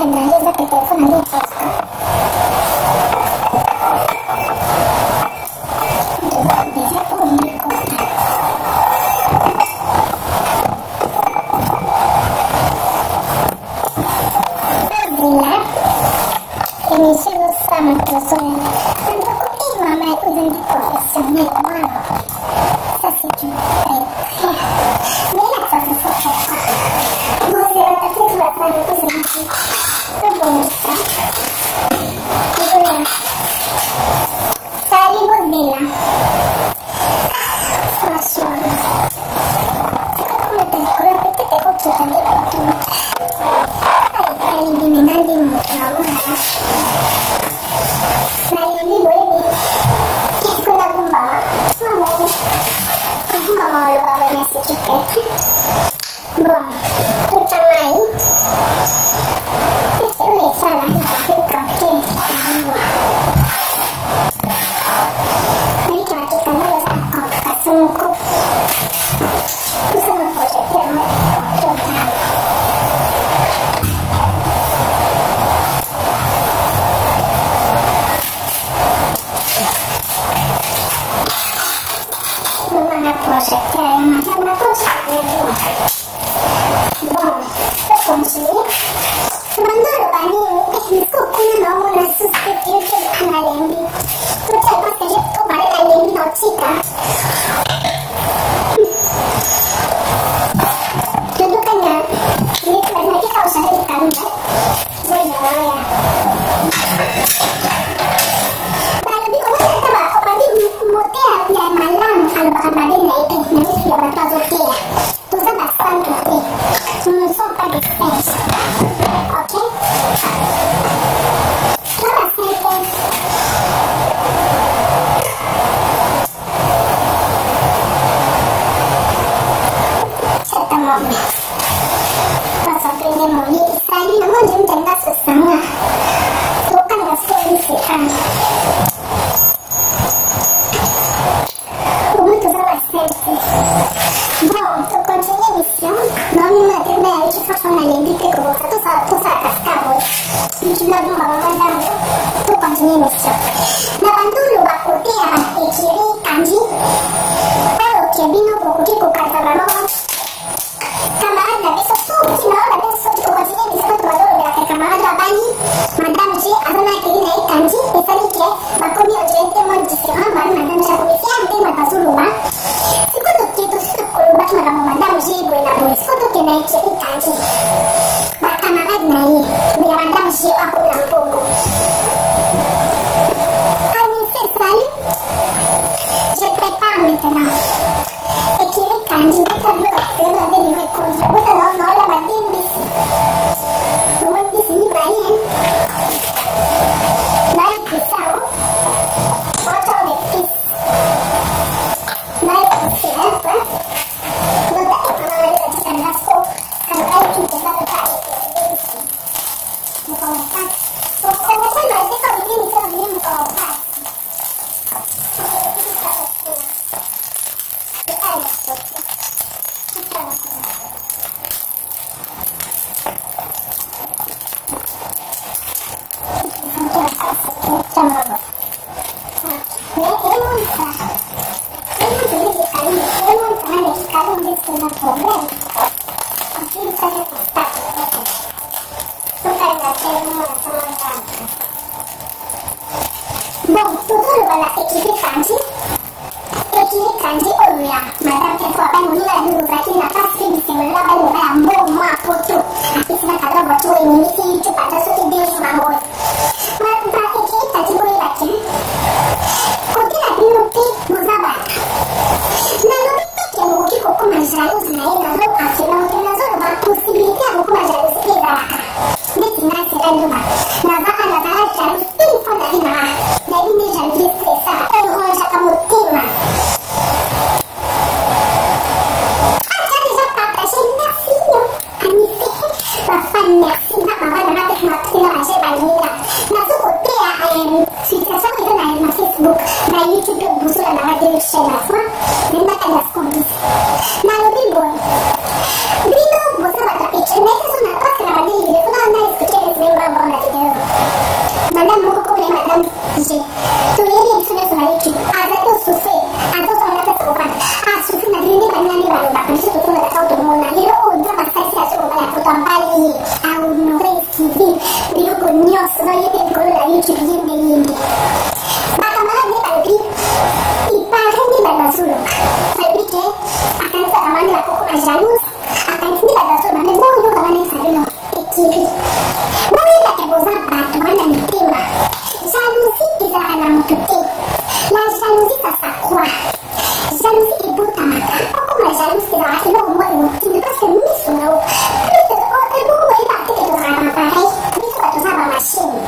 narangiza kuri telefone nditozwa ndetse kumvikota Zila initial sama personal untuk mama itu jadi profesional wow saya setuju banyak profesor mau tapi juga saya itu sedikit terbuka itu ya saya buat bilang profesional kalau terkurang itu aku kita paling diminat di muka nah ini boleh nih aku nggak membawa aku nggak mau bawanya sedikit belum tercamai itu salah itu kakek jadi kalau kita harus sungguh itu semua proyek yang kita proyeknya yang macam-macam bom terus konsumsi sebentar pani इसको kuna nomo na substitute kana lembi to chapa kaje to bare na lembi no chika jadi kanya ini karena kita usah dikan ya ya tapi kalau kita bawa padi motel ya malam kalau bakal padi naik nanti sudah berapa hotel tu sama sangat so pada space oke sama space kita mau pas sampai mau ni tadi namun jam tengah setengah bukan rasanya sih bon, pour continuer l'émission, non, mais je crois qu'on a l'indiqué que tout ça cascade. Tu l'as vu, madame, pour continuer l'émission. Nabantu lupa kuti ya ekiri kanji. Kalau kebino kuti kukata mama. Camarade na beso tudo, na hora beso de continuer l'émission tu valor de la camarade abani. Madame G, adona ekiri na kanji, esali ke bakomi ojente mon différent, madame já comecei a ter uma bazuluba. Secondo che tu sei con il bacio da madame Gigo e la due, secondo che lei c'è in canti. Ma camarade nahi, mi la madame Gigo a con un poco. Allez, c'est salut. Je prépare maintenant. Et qui est canti, vous savez que vous avez une réponse. Vous savez, non, la madame Bissi. Vous m'avez dit, c'est Ibrahim. Là, il dit ça, oh. Autant de fils. Bon, tudo la equipe kanji. Equipe kanji Oruya. Madame que foi bem mulher do lugar que na face de cima lá vai levar a mão uma foto. Aqui se vai cada botou em mim se tu para só te deixa uma mão. Mas para equipe tá de boa aqui. Continua abrindo que nos abata. Na noite que eu vou que pouco mais já os na ela não aqui não tem na zona uma possibilidade pouco mais já os que dá. Nesse mais será do mar. Na vaca na vaca já os tem foda de mar. Daí me já vi estressar. Eu vou já tá muito tema. Lalu Tu ieri sono sulla YouTube, adesso su fe, adesso sono andata a scopare, su fe, ma quindi per me arrivano da questo tutto da sotto mona, io ho già passato a scopare, a fotompare a un reschi di un cognosso, no, io per quello da YouTube, io mi indi. Ma kamera ne palpi, il padre di Barbasuro, palpi che a canza la mano la coco ma jalouse, a canza di Barbasuro, ma ne vuoi io come ne saremo, e chi? Ma quella che cosa batto, ma ne tema. Jalousie izalaka moto te, la jalousie ça fait quoi? Jalousie est beau tamaka, pourquoi la jalousie ezalaka eloko moko emotive parce que miso na eloko moko ebate ke tozalaka na pareil, miso bato oza bamashine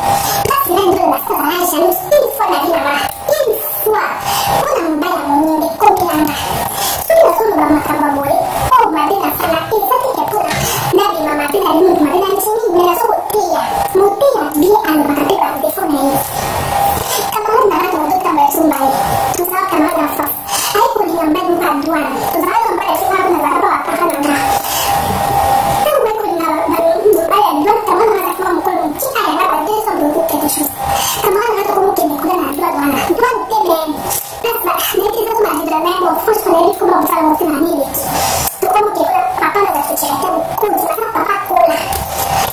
kasi na ndelo basi tozalaka jalousie une fois na vie nanga, une fois mpona mobali ya monene komelanga soki nazoloba makambo ya boye oyo mabe nasala eza teke mpona nabima mabe na limutu mabe na ntini me nazokoteya moteya bie alobaka mpe badefo na ye camarade na bato bazotamba ya sumbaye tozala camarade ya force ayi kolinga mbali mpe adwane tozala to mbali ya sumbaye nazala to bapaka na nga ntango mai kolinga mobali ya adwane camarade na batoma mokolo moki ayanga badeso bobo quelque chose camarade na tokomokende kuna na adwane wana adwane te meme place nekizatuma adidrameme ofosfo na yebi kuma mosala mosina nileki tokomokende papa na zasotyela te bokundi ata papa kola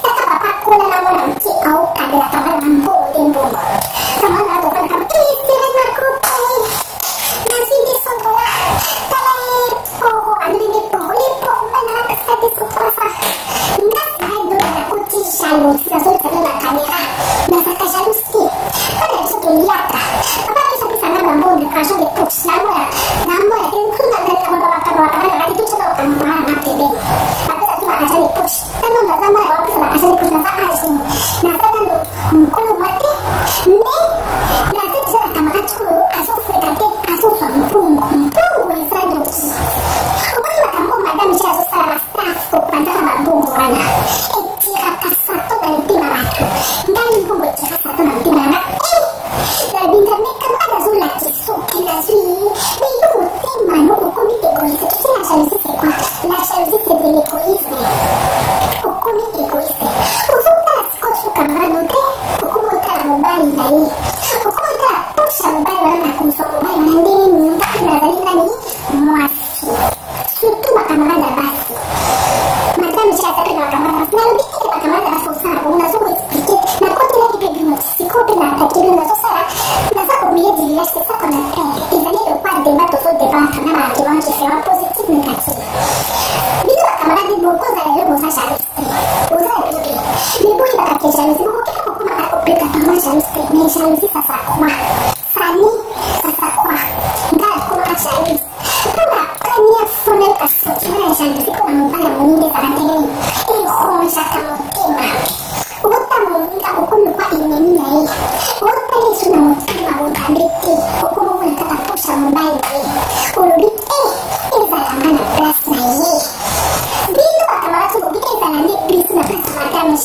tata papa kola na mwana moki aokabela camarade na mbongo te mbongo camarade na tokana kama kisire na kope nasi descendre là tala ye poro andrine poro ye poro mbana na kasa desotosa ngasi na ndo na koti jalousie nazolisa na caméra nazaka jalousie mpona biso toliaka papa biso pisanga na mbongo argent de poche na mwana te nkuna ndalina mwana bakaba bakaba na kati tucha na mwana na tebe apesa tu argent de poche tano naza mwana wapesa na argent de poche naza argent naza nando mkolo mwate mais naza deja na camarade oyo azofrekante azozwa mpungu eza doki omoni makambo madame je azosala bastaf kopanzaka babongo wana etiraka sato na mtima bato ngai mbongo etira sato na mtima yanga nabinga me camarade azolaki soki nazwi meyo motema no okomi égoïste tu sais la jalousie c'est quoi la jalousie c'est de l'égoïsme okomi égoïste ozotala sikoyo so camarade no te okomi otala mobali na ye okomi otala posha mobali wana na komisa mobali wana ndenge mpaki nazali nani mwasi surtout bacamarade ya basi madame je azape na bacamarade basi nalobi ete bacamarade ya basi osala bongo nazokoexplike nakotelaki mpe binotisiko mpe na atake bino nazosala naza kobilier du village c'est ça qu'on appelle ezali lokwa débat tozodebatre na baargument différent positif négatif bino bacamarade bokozala yo boza jalouse te boza ebloke mais boyebaka ke jalousie bokokeka kokomaka kopeka parma jalouse te mais jalousie ça fait quoi Fanny ça fait quoi nga akomaka jalouse mpona première femelle asotina ya jalousie mpona mobali ya moninga ezala ndenge eronjaka motema ota moninga okomi kwa enemi na ye ota yesu na motema bogambe te okomomona kaka posha mobali na ye olobi ezalanga na place na ye bino bacamarade obika ezala nde plisi na place ya madame g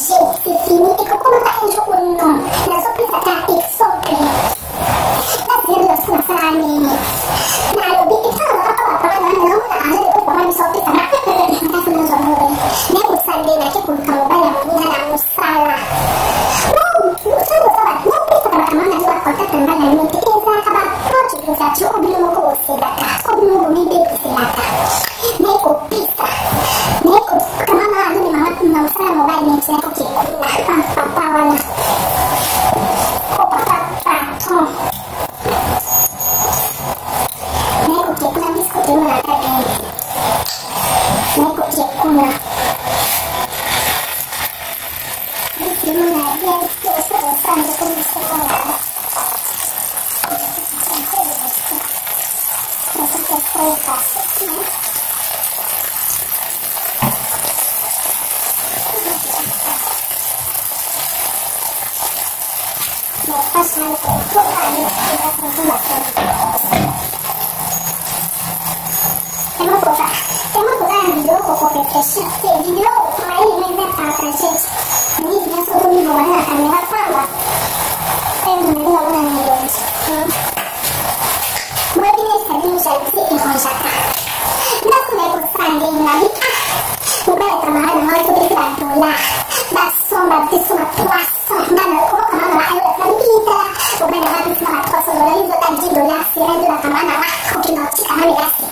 c'est fini ekokomaka un jour au non nazopesa ta exemple nasiyendo basi nasala nini nalobi etanazaka bacamarade wana nazomona argent de poche bamami sopesana ntafunozomole me kosalelaki koluka mobali ya moninga na mosala nopesaka bacamarade nazo bacontacte mobali na bino te ezalaka baproche kozati oko bino moko boselaka oko bino moko mibe boselaka me kopesa me kamama azomema na mosala mobali netilaka kekuna papa wana o papa patron me kokekuna misikotengona kabeni me kokekuna misimona bien tososanje komisekona Tema cosa un video poco refresher che il video mai ne partager ni video solo mi vuole la camera parla e non mi vuole la video vuoi dire che mi jalousie e conjata non come possiamo in la vita vuoi trovare molto più tanto là da sombra di sua poisson ma non come la vita vuoi sirena kamana na okino chikana mirasi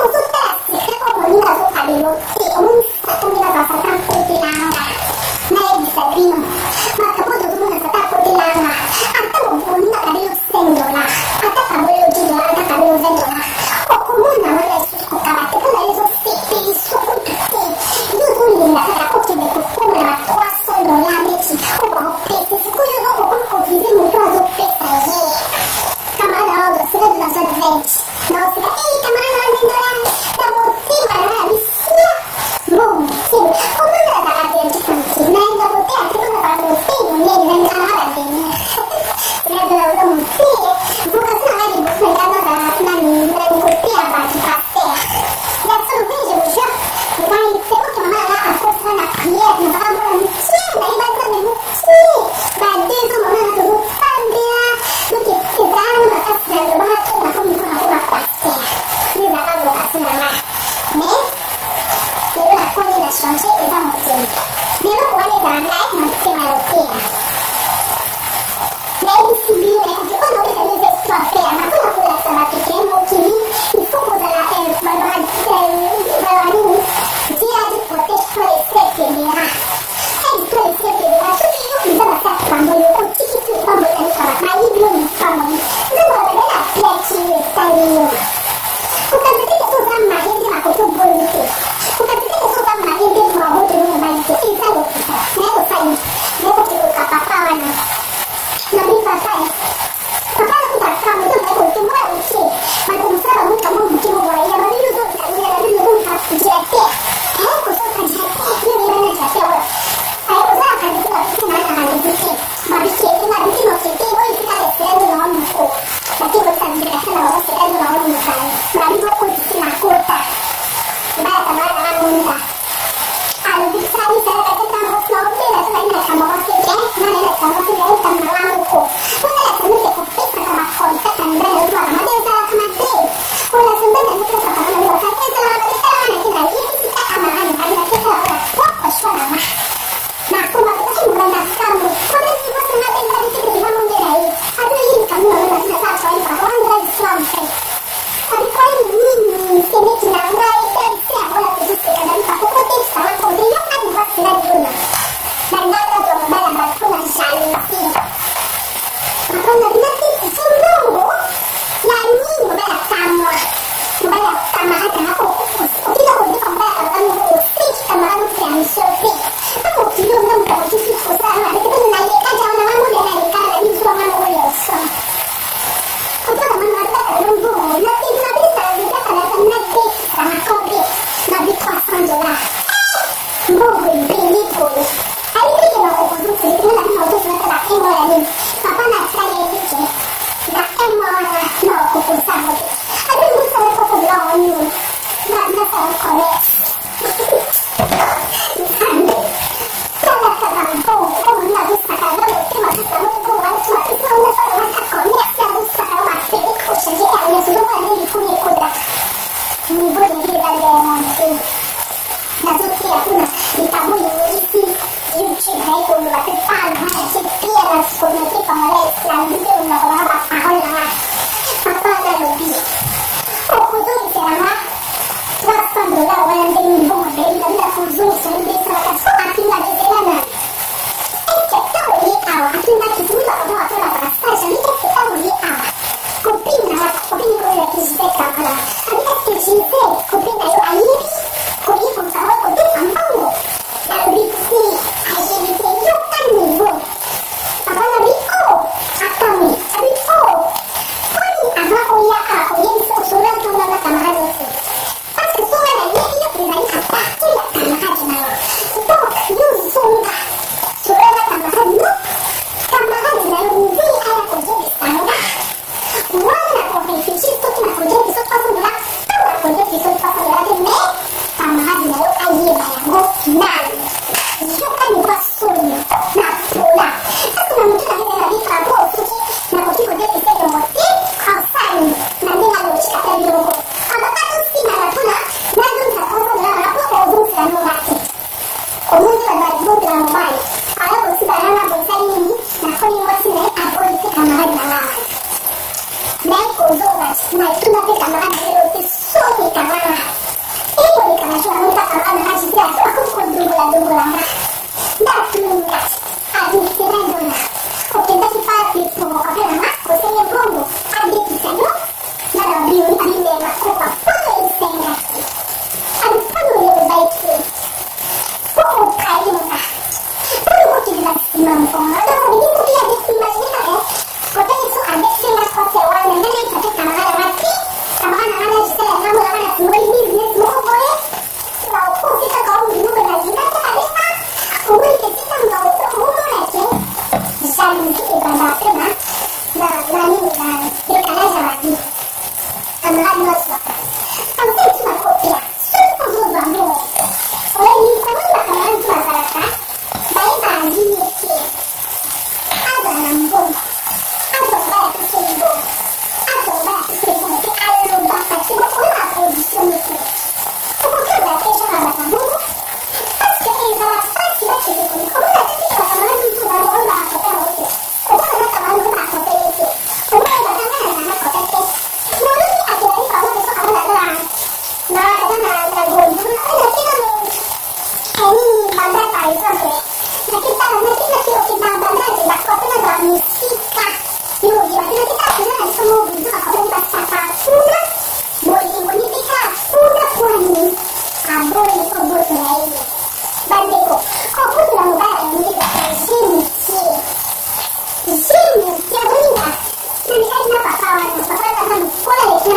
usuta siko monina zo kabelo ti un satumina za satan kutilanga na ebisabino makabodo dumuna sata kutilanga ata monina kabelo sendola ata kabelo jidola ata kabelo zendola okumuna wala suko kabate kuna hizo siti suko tuti yuzulinda sata kutile kukuna na $300 mechi uko pesa siku yuzo uko vizimu kwazo pesa ye kamana wado sila dula zo advance na usika kamana $100 na motima na bisia boom sibu kumuna za advance santi na enda bote atikuna za motimu nini na nana advance sila dula uzo motie buka sina wadi buka ndana za nani na nikutia bati pastea ya sulu viji buja Vai, se você mandar a força na criança, não vai mandar mentira, aí vai fazer mentira. Vai desde o momento do cambia, do que fizeram na casa do mato, na comunidade parceira. E da água assim lá, né? E da coisa da chance e da motinha. Pelo qual da lá, não tem mais o que. Daí se viu, né? Porque quando eu vejo esse papel, mas quando eu fui essa lá pequena, o que vi, e como da lá tem, vai lá, dia de poder esclarecer que ele era. É esclarecer que ele era. Só que eu fiz uma certa família, eu tive que ir para a escola, mas ele não me falou. Não vou ver a flecha e saiu. O que eu tenho que usar mais de uma coisa bonita. O que eu tenho que usar mais de uma outra não vai ser. E sabe o que é? Não é o sair. Não é o que eu papai não. Não me papai. Papai não está calmo, não é o que não é o que. Mas como sabe muito amor do que eu vou aí, eu não me uso da minha vida, eu não faço de até. Atami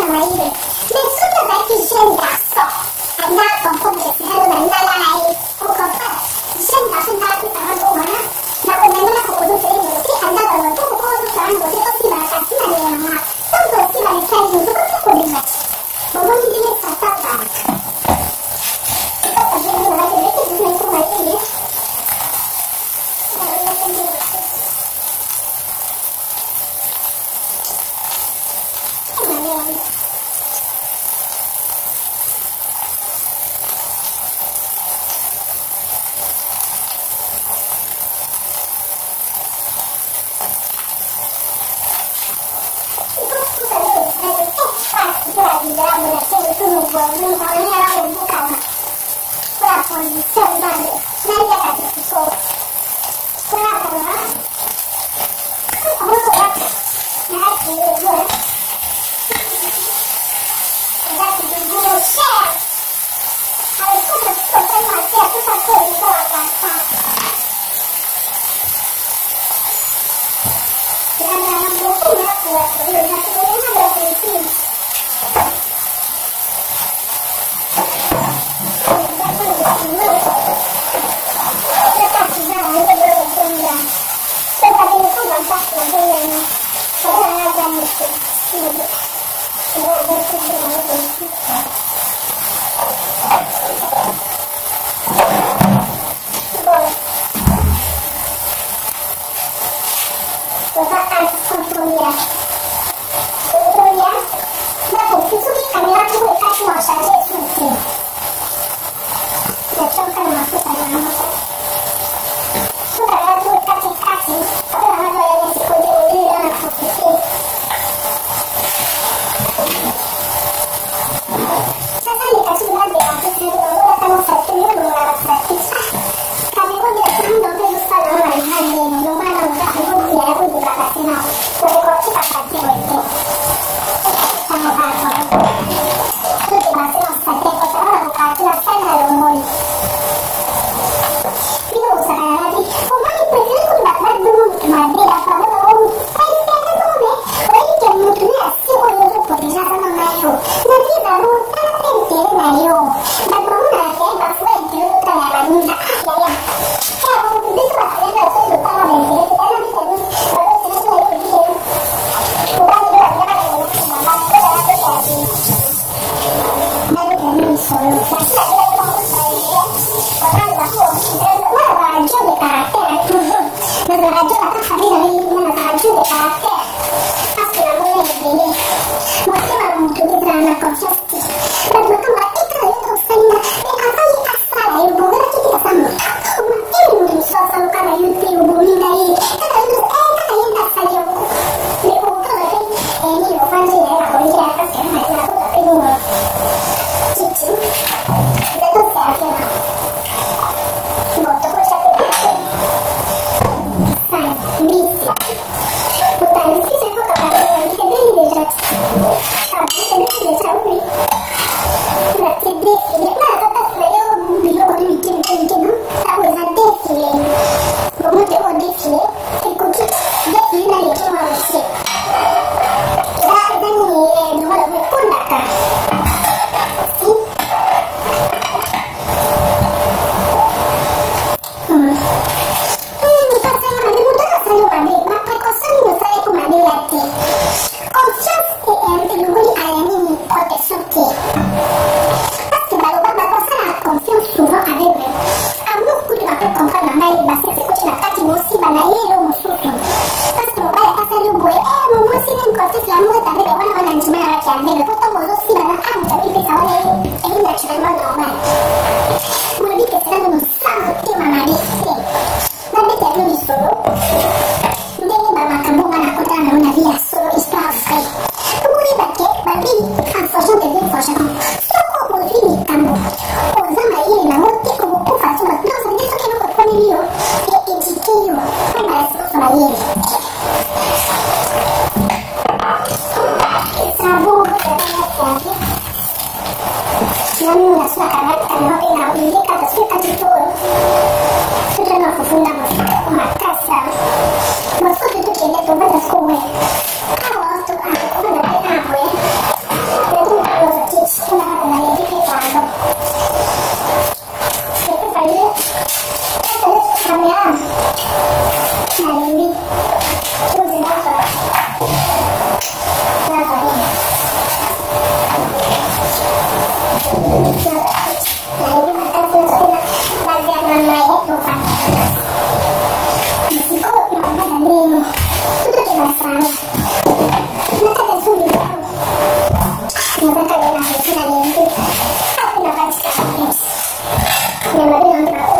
maile. Nessuno vecchio scendasso è andato come se non andava lei, o cosa, scendasso andato tutta la buona, ma quando non ha potuto venire, è andato un po' cosa, saranno così, così, ma la cattiva di una, tanto si va a fare un po' di problema. Ma non mi deve stare e poi facendo una vedete che non è come dire. masalah. Nataka zuri yangu. Nataka ninavyosema niende. Hakuna katika kiasi. Na maneno nataka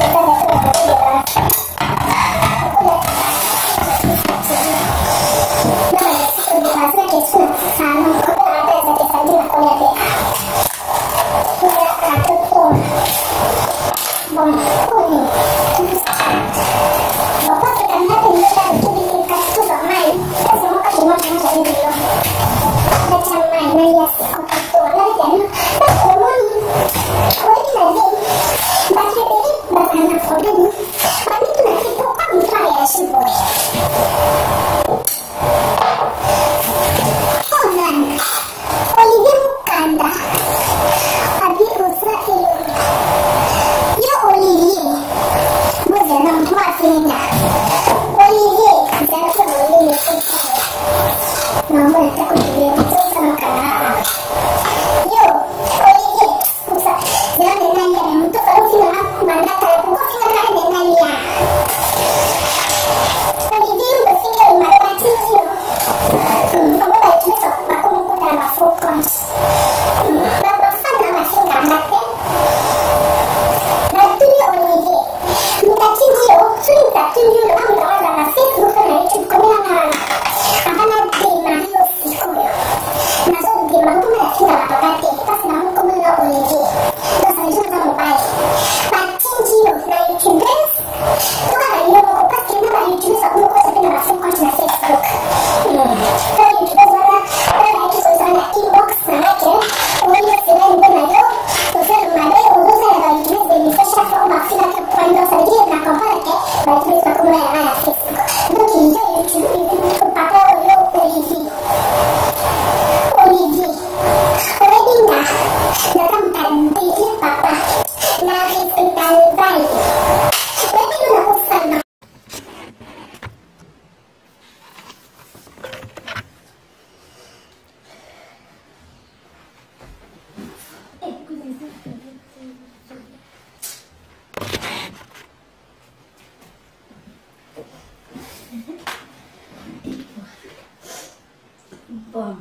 Bom,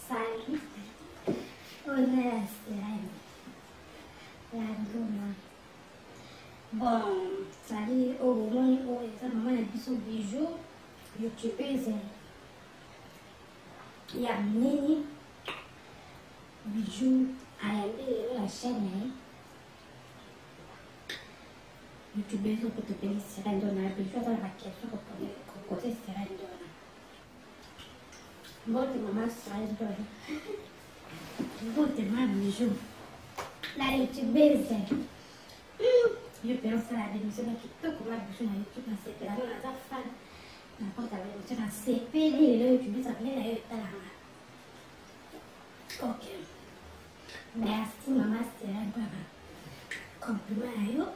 saí, olha laguna. Bom, saí, essa mamãe disse o biju, youtubers, e a menina, biju, aí a chaîne, youtubers, o que tu pensa, será dona, biju, agora vai que é só com você será dona. Bote mamá sai dona. Bote mamá biju. La youtubers. Eu penso lá, não sei o que tô com uma biju na YouTube, na CP, lá na Zafara. Na porta lá, eu tinha na CP, ele lá, YouTube, sabe, ele tá lá. Ok. Merci, mamá, será dona. Cumprimento.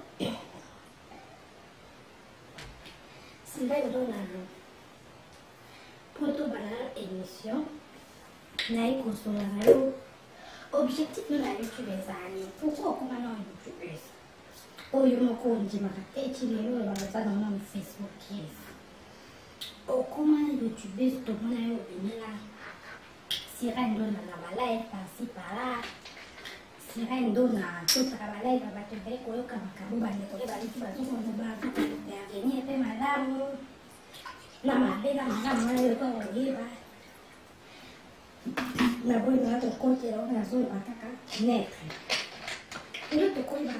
Se vai dona. Pour la émission, naïe consoler objectif de la YouTubeuse ali. Pourquoi comment non YouTubeuse? Ou eu não conte mas até tirei o lançado no Facebook. Ou comment YouTubeuse tout le monde a venu là. Si rien donne la live par-ci par-là. Si rien donne tout travail va te faire quoi comme caramba les collègues va dire bah tout le monde va venir et madame. La madre la madre yo todo iba na boy na to kote ro na zo bataka net yo to ko iba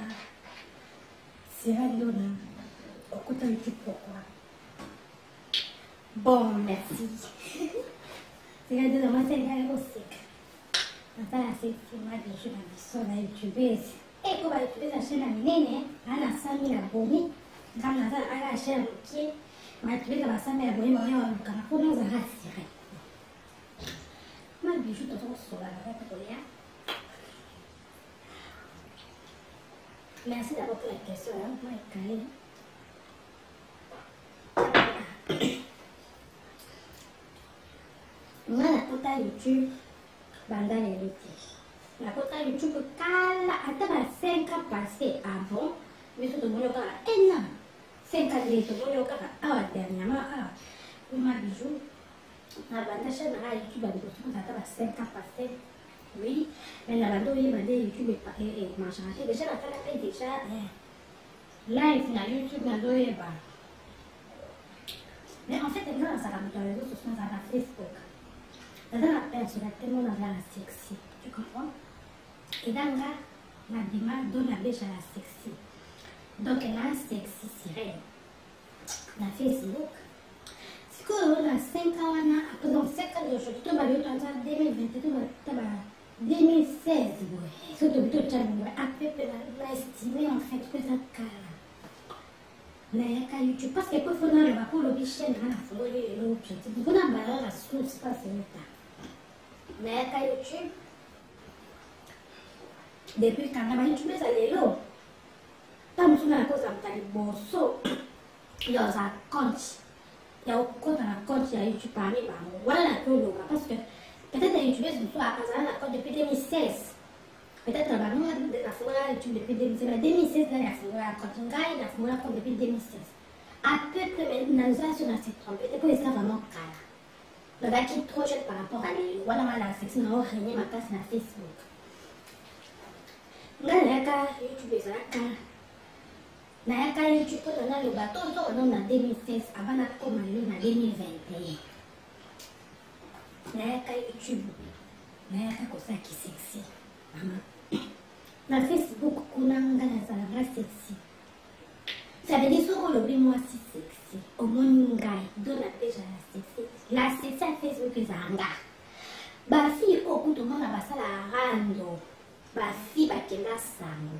sera dona okuta tipo quoi bon merci sera dona ma sera você nataka sisi ma de jeu na biso na YouTube e ko ba YouTube na chena minene ana sami na bomi kama na ana chena ki mas tu vê que ela sabe a boa maior do canal, por não usar assim, né? Mas bicho, tô só sola, vai pra olhar. Merci d'avoir pris la question, hein? Moi, cahier. Moi, la kota YouTube, banda les luttes. La kota YouTube, cala, attends, 5 ans passés avant, mais tout le monde a énorme. 5 ans de tout le monde a dernièrement, ma bijou na banda chaîne na YouTube à l'époque on attend 5 ans passé oui mais la banda oui banda YouTube et machin déjà la fait déjà live na YouTube na doye ba mais en fait elle ça va dans les réseaux sociaux ça va Facebook dans la personne tellement dans la sexy tu comprends et dans la demande donne la déjà la sexy donc elle a un sexy sirène na Facebook siku na 5 ans wana donc 5 ans d'aujourd'hui to bali to 2022 to ba 2016 boy so to bito changu à peu près la estimé en fait que ça kala na yaka YouTube parce que pour faire le rapport le chaîne na follow le objectif pour na bala la source pas c'est ça na yaka YouTube depuis quand na YouTube ça lelo tam tuna koza mtali boso yo za compte ya ukota na compte ya YouTube parmi ba wala na tolo parce que peut-être les YouTubeurs sont à Kazan la compte depuis 2016 peut-être ba nous la fondation YouTube depuis 2016 2016 là la fondation compte ngai la fondation depuis 2016 à peu près maintenant ça sur cette trompe et pour ça vraiment calme le gars qui est trop jeune par rapport à lui voilà la section na rien ma place na Facebook ngai la YouTube ça calme na yaka YouTube to na le bateau to na 2016 avant na koma le na 2021 na yaka YouTube na yaka kosa ki sexy mama na Facebook kuna ngana za la sexy ça veut dire sur le moi si sexy au moins ngai do na page la sexy à Facebook ezanga ba fi okuto mona basala rando ba fi bakenda sango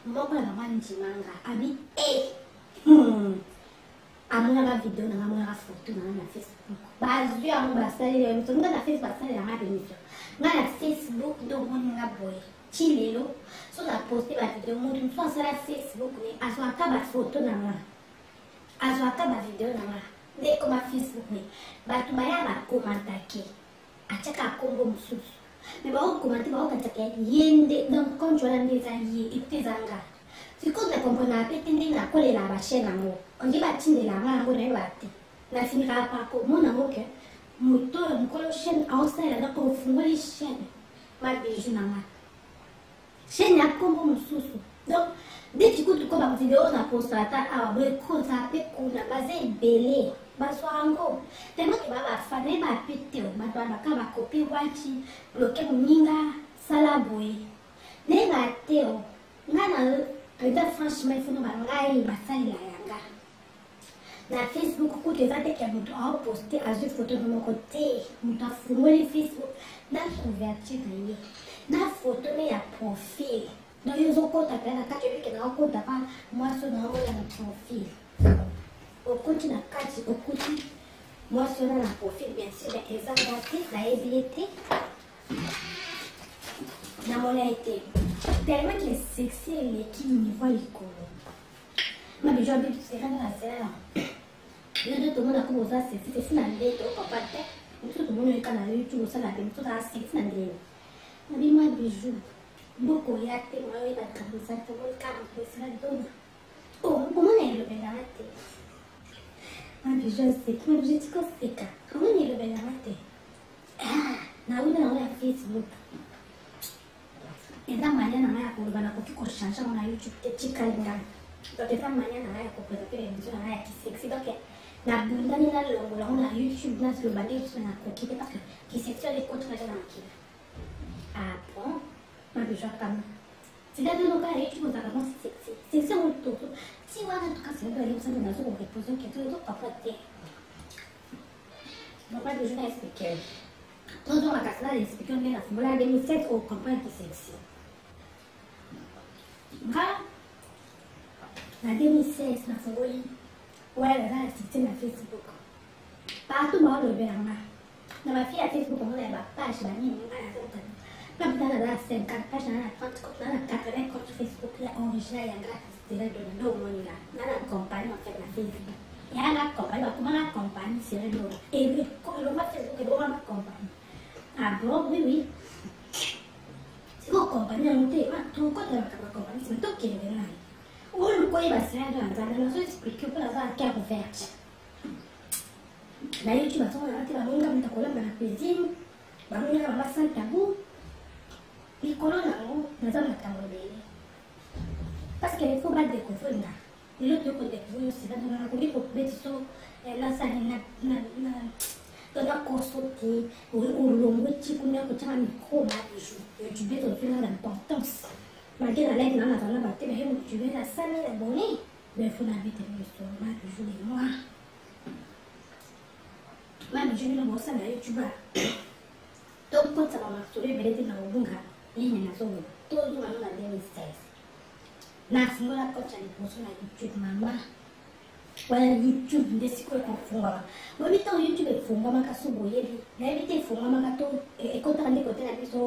moko na manji manga abi amuna ba video na amuna photo na Facebook bazwi amu basali le mto na Facebook basali la bénéfice na Facebook do mona boy chilelo so na poster ba video mutu so sala Facebook ni azwaka ba photo na ma azwaka ba video na ma de koma Facebook ni batu baya ba komantake achaka kombo mususu mais bon comment tu vas attaquer yende donc quand tu as les alliés et tes anga si quand tu comprends na petindi na coller la chaîne amour on dit batine la main on est battu la finira pas comme mon amour que moto mkolo chaîne au sein là donc fungoli chaîne ma bijou na ma chaîne ya kombo mususu donc dès que tu ko ba vidéo na postata a ba ko ta pe ko na bazé belé baswango tellement que baba fane ba pété ba ba ka ba copie wachi bloqué muninga sala boy nenga teo ngana reda franchement faut ba ngai ba sali la yanga na Facebook ko te zate que muto a posté à une photo de mon côté muto fumoli Facebook na convertir na photo mais ya profil donc ils ont compte à la carte que na compte pas moi sur na profil au côté na kati au côté moi sur la profil bien sûr les exemples la habilité na monnaie tellement que sexy les qui niveau iko ma bijou bi c'est rien à faire le tout le monde a commencé à c'est na ndeto papa tout le monde kana YouTube ça la bien tout ça c'est na ndeto na bi ma bijou beaucoup ya te moi la kabisa tout le cadre c'est la donne oh comment est le benate ma bijou c'est que je dis que c'est ka comment est le benate na una Facebook enda manya na ya kulibana kufiko shansha na YouTube chika linga donc enda manya na ya kupeleka ile mzuri na ya kisexy donc na bunda ni na longo la YouTube na sur bande na kokite parce que kisexy les contre na jana kile ah bon ma bijou kama sida ndio kwa YouTube za kama sexy sexy mtu si wana tukasema ndio msana na zoko reposer que tout papoter non pas de journée expliquer tout dans la cascade expliquer bien la formule 2007 au campagne qui sexy na 2016 na fungoli wala na système na Facebook partout moi le verra na ma fille à Facebook on a la page la mine on a la comme dans la 50 page na 30 compte na 80 compte Facebook là original ya gratis de la de no money là na la compagnie en fait la Facebook ya la compagnie comment la compagnie c'est le et le Facebook est vraiment la compagnie ah bon oui si vous compagnie non te ma tu ko te la compagnie c'est toi qui le verras ou le quoi il va se faire dans la zone expliquer pour la zone qui est ouverte na youtube azomona te banonga mutu akolamba na cuisine banonga bamasali tabu likolo nango naza na ntango ebele parce que il faut badécouvrir nga lelo tokodécouvrir sila nakoki kobeti so nasali na koso te olongo ti kuna kotyanga mikro na bijo youtube tozwinga na importance malgré la like nanga nazala bate baye youtube nasali abonné mais faut nabete biso ma bijo de moi ma bijo nino bosala youtube tokotsa bamasolo ebele te na kobunga ligne nazomona tozonga no na 2016 nafungola kocha liboso na youtube mama wala youtube nde sikoyo ekofungwama boyebi ntango youtube efungwamaka so boyebi nayebi te efungwamaka to ekotaka nde kote na biso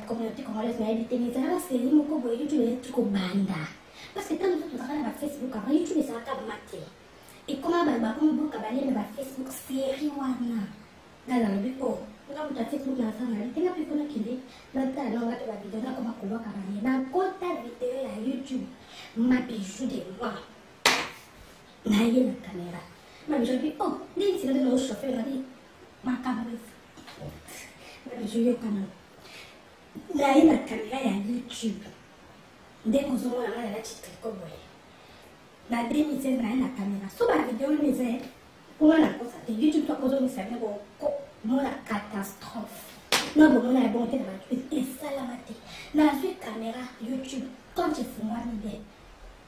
communauté congolaise nayebi te mais ezalaka seri moko boye youtube ezaki kobanda parce que ntango so tozaka na bafacebook avant youtube ezalaka mate ekoma bakomboka balie na bafacebook seri wana nazalobi o nga mutu afacebook nazangali te nga mpe mpona kende natala nanga mpe bavideo nakoma kobwaka balie nakota video ya youtube mabiju de moi naye na caméra mabiju api o ndeni sila nde naoshofe ngadi makambo mabiju yokana naye na caméra ya youtube nde kozomona nga nalati triko boye na 2016 naye na caméra so bavideo wana eza mpona nakosa te youtube tokozomisa nde mona catastrophe na bomona ya bongo te na bato esalama te nazwi caméra youtube quand efungwami nde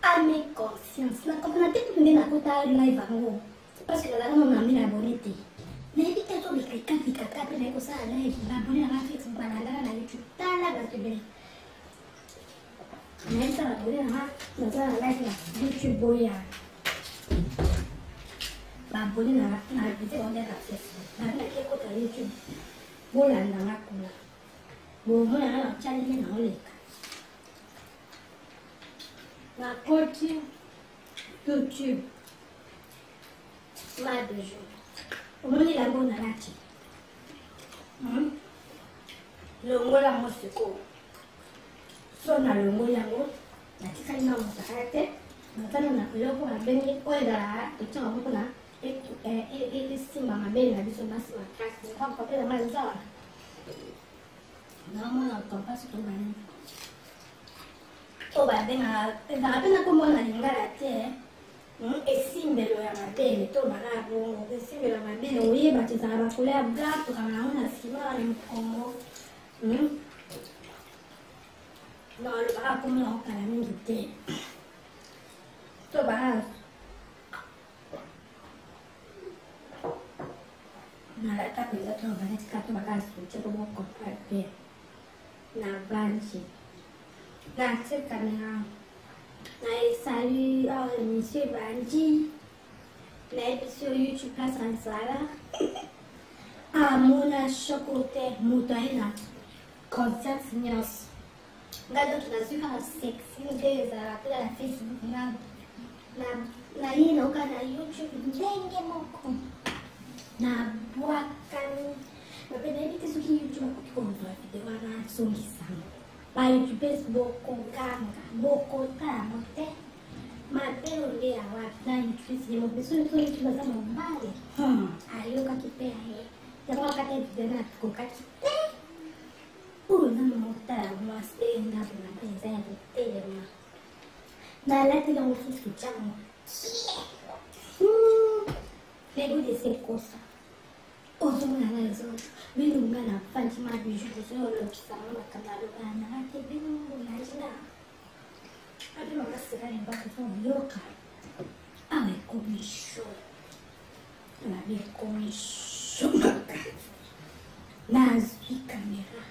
ame conscience nakomana te kutu nde nakota live yango parce que nazala nomami na abone te nayebi te zobikaikabikaka mpe naye kosala live babone nanga facebook balandaka na youtube tala bato ebele nayebi ta babone nanga nazala na live na youtube oya babone na video nde na facebook nabinaki ekota youtube bolandanga kuna bomonanga na channel naoleka nakoti youtube ma de jour omoni lango nalati longola mo sikoyo so nalongoli yango natikali na mosakala te natana na eloko babengi oyo ezala totyanga moko na esimba mabele na biso basi makasi pape na mai eza wana naomona otompasi tobani to babenga ezala mpe nakomona lingala te esimbelo ya mabele to bana bongo esimbelo ya mabele oyeba te ezala bakolo ya blanc tokanga nango na nsima wana mokongo nalobaka komona okala mingi te to bana nalata mpenza to banatika to bakasuti tobokompare mpe na banji natie kamera naesali awa émission ebandi nayebi so youtube place nazala amona shoko te moto aye na conscience nyonso nga donc nazwi kaka sexy nde ezala mpe na facebook naye naoka na youtube ndenge moko nabwakani mape nayebi te soki youtube akoki komozwa video wana songisanga bayoutubers bokoganga bokotala te mapelo nde ya wapi na youtubers ye mope so youtube aza mobale ayokaki mpe aye yango akata video na kokaki te oyo nano motala mwasi te ndabona mpe eza ya kotelema nalati yango susu jango lego de sekosa ozomona na ezo bilunga na fanti mabiju ezoolokisanga makambo alobana ate bilungu nalina ape makasekani bakozoyoka awa ekomi sho nabi ekomi sho makasi nazwi kamera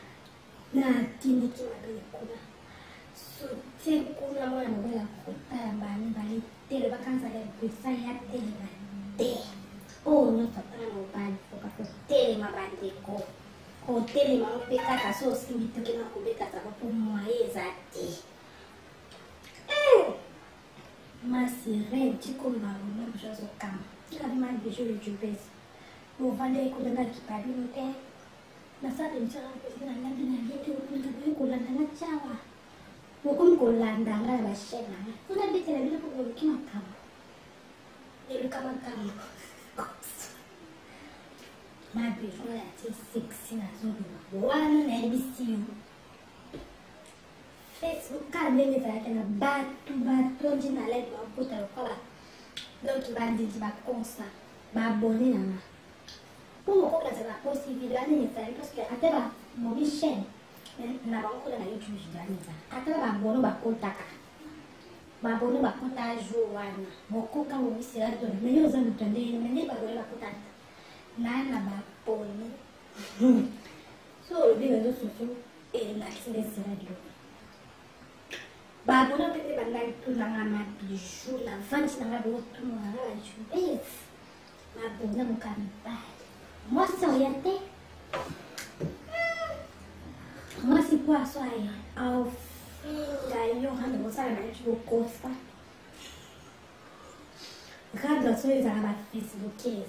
natindiki mabele kuna sotie kuna mwana mobala kotala bamibale tele bakanzala epesa ya tele bate oyo nyonso apana mobali foka kotelema bandeko kotelema mpe kaka so osimbi toke na kobetaka po mwaye eza te masire tikombaloma biso azokama tikabima biso youtubes ovanda ekolanda kipabino te nasala emisaka mpesi na ngangi na bete okolinga kolanda na tiawa okomi kolanda nga na bashene nanga fona betela bino mpo koluki makambo eluka makambo mabiju ya ti sexy na zulu wana na ibisiyo Facebook kabele za kana batu njina live ba puta kwa donc bandiji ba konsa ba abonné na pour ko kaza ba post video ani ça parce que atela mo bi chaîne na ba ko na YouTube jani za atela ba bono ba kontaka ba bono ba konta jour wana mo ko ka mo bisira do me yo za mutande me ne ba bono ba kontaka na ba poni so bi rezo soso e na kisile sira do ba bono pete banda tu na ma bijou la vente na ba tu na la chubes ma bono mo kan ba moi c'est orienté moi c'est quoi ça au d'ailleurs on va ça na tu costa regarde ça les arabes Facebook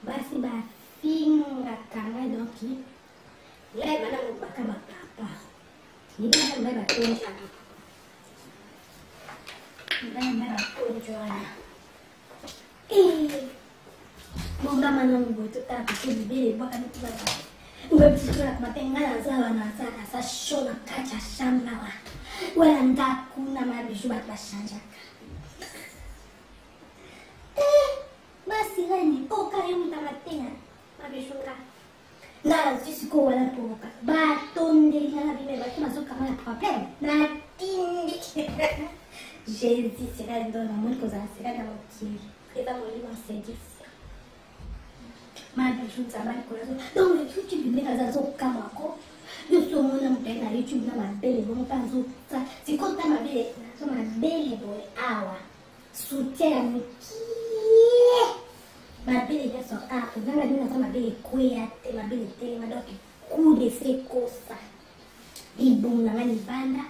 basi ba finga kanga donc là madame baka ba papa ni ba ba tonja ba tonja Munga manong buto tapos bibili baka nito ba ngabisura matengana zawa na sana sa show na kacha shamba wala ndaku na mabishu batashanja basi gani okayo mtamatenga mabishu ka na sisiko wala poka batonde na bibe batuma soka mala problem na tindi Jésus sera dans le monde que ça sera dans le ciel et dans le livre c'est mabiju zamani kwa donc YouTube ndeka zazo kama ko yoso mona mpenda YouTube na mabele bomo panzo sa sikota mabele so mabele boy awa soutien mkie mabele ya so uzanga dina so mabele kwea te mabele te madoki kude sekosa ibunga ngani banda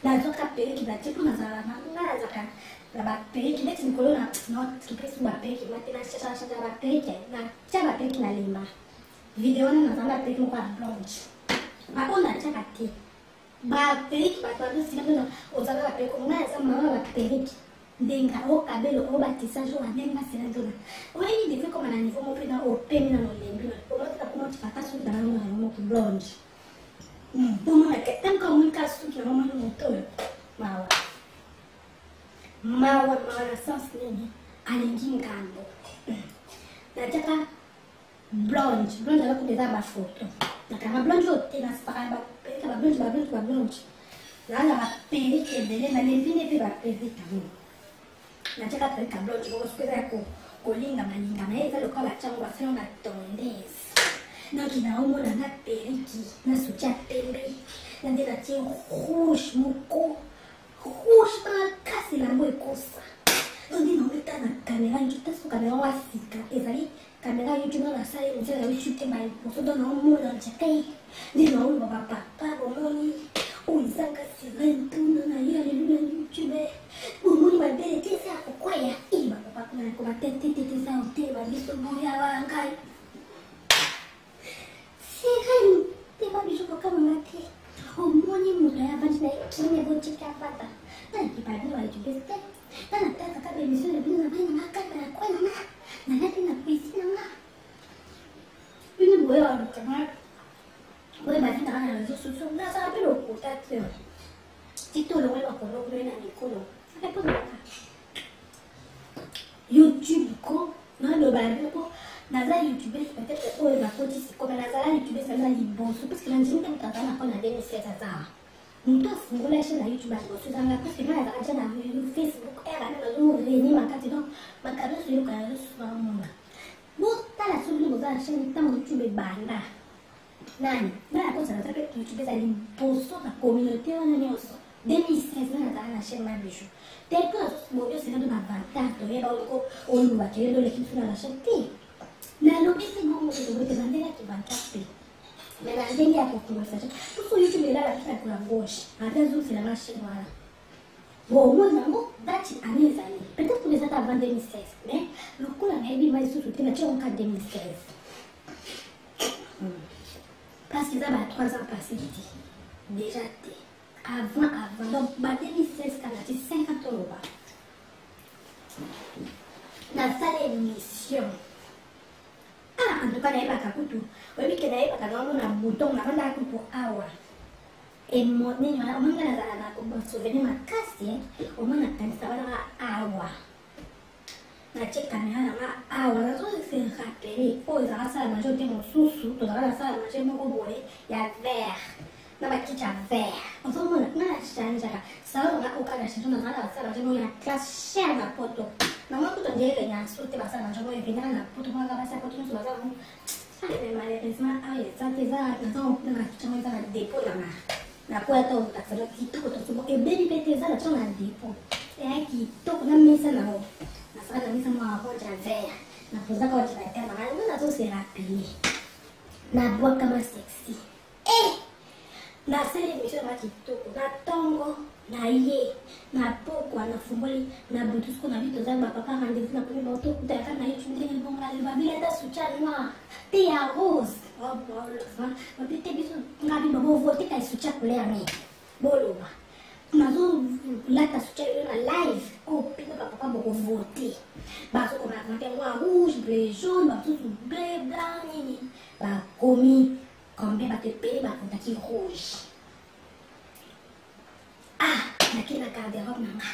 na zoka peke batipo na zala na zaka la bapeke ndeti nikolo na kipesi bapeke matena shasha bapeke na cha bapeke na lima video na zamba bapeke kwa blanche bakona cha kati bapeke batwa sina ozanga bapeke na za mama bapeke ndenga o kabelo o batisa jo anenga sina ndona wewe ndivyo kama na nivo mopi na open na nolembi o mata kuma tfata su da na mo ku blanche bomo na ketan ko mun ka su ki mama no moto mawa mawa na sens nini alingi ngambo nataka blonde ala kudeza ba photo nataka blonde yote na spara ba peka ba blonde la ba perike dele na levine pe ba perike tamu nataka perika blonde kwa spera ko kolinga maninga na eza lokola changu ba fero na tondese na kinaomo na periki na sucha pembe na ndela tie rouge moko rouge makasi nango ekosa ondi nongeta na kamera njuta so kamera wasika ezali kamera YouTube na sala nzela ya YouTube te mai poso dona omona nchakai ndi na ulo papa bomoni uzanga silentu na ya lulu YouTube bomoni mabele tesa kokwaya iba papa kuna ko batete tete sa hotel ba biso boya wangai sekani te ba biso ko kama mate omoni muda ya bana kine bochika pata na kipadi wa YouTube na nataka kama emission ya bina bana makata ya kwa na nati na kuisi na bina boya wa kama boya bana na rezo soso na sa pelo kotate tito lo wa ko lo na nikolo saka po na YouTube ko na lo ba ko naza YouTube peut-être oyo bakoti sikoma nazala YouTube sala liboso parce que nanjinga mtazana kwa na 2016 za mtu afungula shi na YouTube liboso zanga parce que na acha na Facebook era na zo reni makati donc makado so yoka yo so mona bota la sulu boza shi tamu YouTube banda nani na kwa sana tape YouTube za liboso na communauté wana nyoso 2016 na zana shi mabisho teko boyo sina ndo na vantato yeba ko onu ba kendo le kitu na shati na lobisi ngomo ndio tebandela kibantape mais la ndenge ya conversation tout YouTube là la kita kula gauche atazo c'est la machine voilà bon moi nango dati anezali peut-être que ça avant 2016 mais le coup là naibi mai sous tena tio en 2016 parce que ça va 3 ans passés déjà avant donc ba 2016 quand tu 50 € na salle émission en tout cas nayebaka kutu oyebike nayebaka nango na bouton navandaka kutu awa nini wana omanga nazala na souvenir makasi omona kanisa bananga awa natie kamera nanga awa nazose rappele oyo ezalaka sala mange te mosusu tozalaka na sala mange moko boye ya vert na bakiti ya vert ozomona nga na changeaka salon nga okaka change nazala na basala mange moko ya classe chere na poto nango kutu ndiyeke nyaso te basala mange moko evengaka na poto moko basi ya poto nyonso bazala mo malheureusement awa eza te eza nazomona bakiti yango eza na depo nanga na po ata otakisaka kitoko tosobo ebeli mpe te eza na ntango na depo eya kitoko na mesa nango nasala na mesa mwa ronge ya vert napozaka ordinateur nanga yango nazoserapelie nabwaka ma sexy nasali émission nanga kitoko na ntongo na ye na pokwa nafungoli na butu siko na bi tozali bapapa rendez-vous na komi baotokutaka na ye ndenge bonga babilata soutien noir te ya rose babi te biso ngabi babovote ka soutien couleur me boloba nazolata soutien yo na live oyo mpino bapapa bokovote bazokomaka mpe mwa rouge bleu jaune basusu bleu blanc nini bakomi combien bato epele bakotaki rouge nakei na garderobe nanga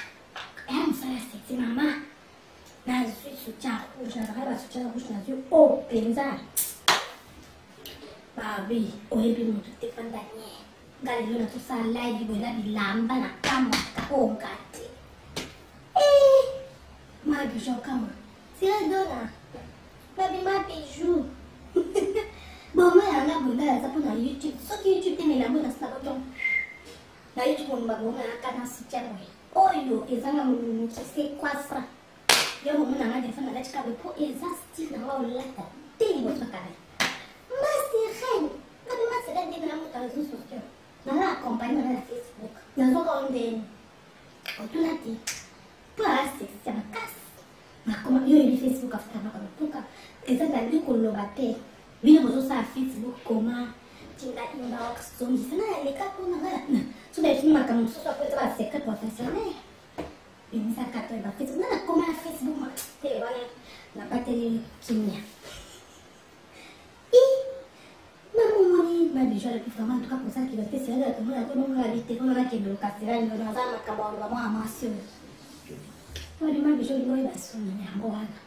eya mosala ya sexy mama nazwi soutien rouge nazalaka basoutien rouge nazwi o mpenza babi oyebi motu te fandanie nga lelo nazosala live boyela bilamba na kamwaka onga te ma bijou kama siadona babi ma bijou boma yanga boyela aza mpona youtube soki youtube te melambo nasala boton na youtube ono baboma yaka na soutien boye oyo ezanga mokise kwasa yo bomonanga defa nalatika be po eza style nanga olata te libosakana masirene ngabe masirene ndenge na moto réseau sociaux naza accompagne nanga na facebook nazoka ondeni otuna te po asexia makasi nakoma yo yebi facebook afutanaka matuka eza zali koloba te bino bozosala facebook koma tinda inbox zongisa na yaleka mpona ngaa so defini makambo mosusu apo eza basecret professionnel emisaka to eba facebook nga nakoma na facebook te wana nabateli kimia babijou alapi vraiment en tout cas pour ça qu'il a fait c'est là tout le monde a comme on a dit on a qui le casse-là dans un macabre vraiment amassé moi du babijou il doit sonner yango wana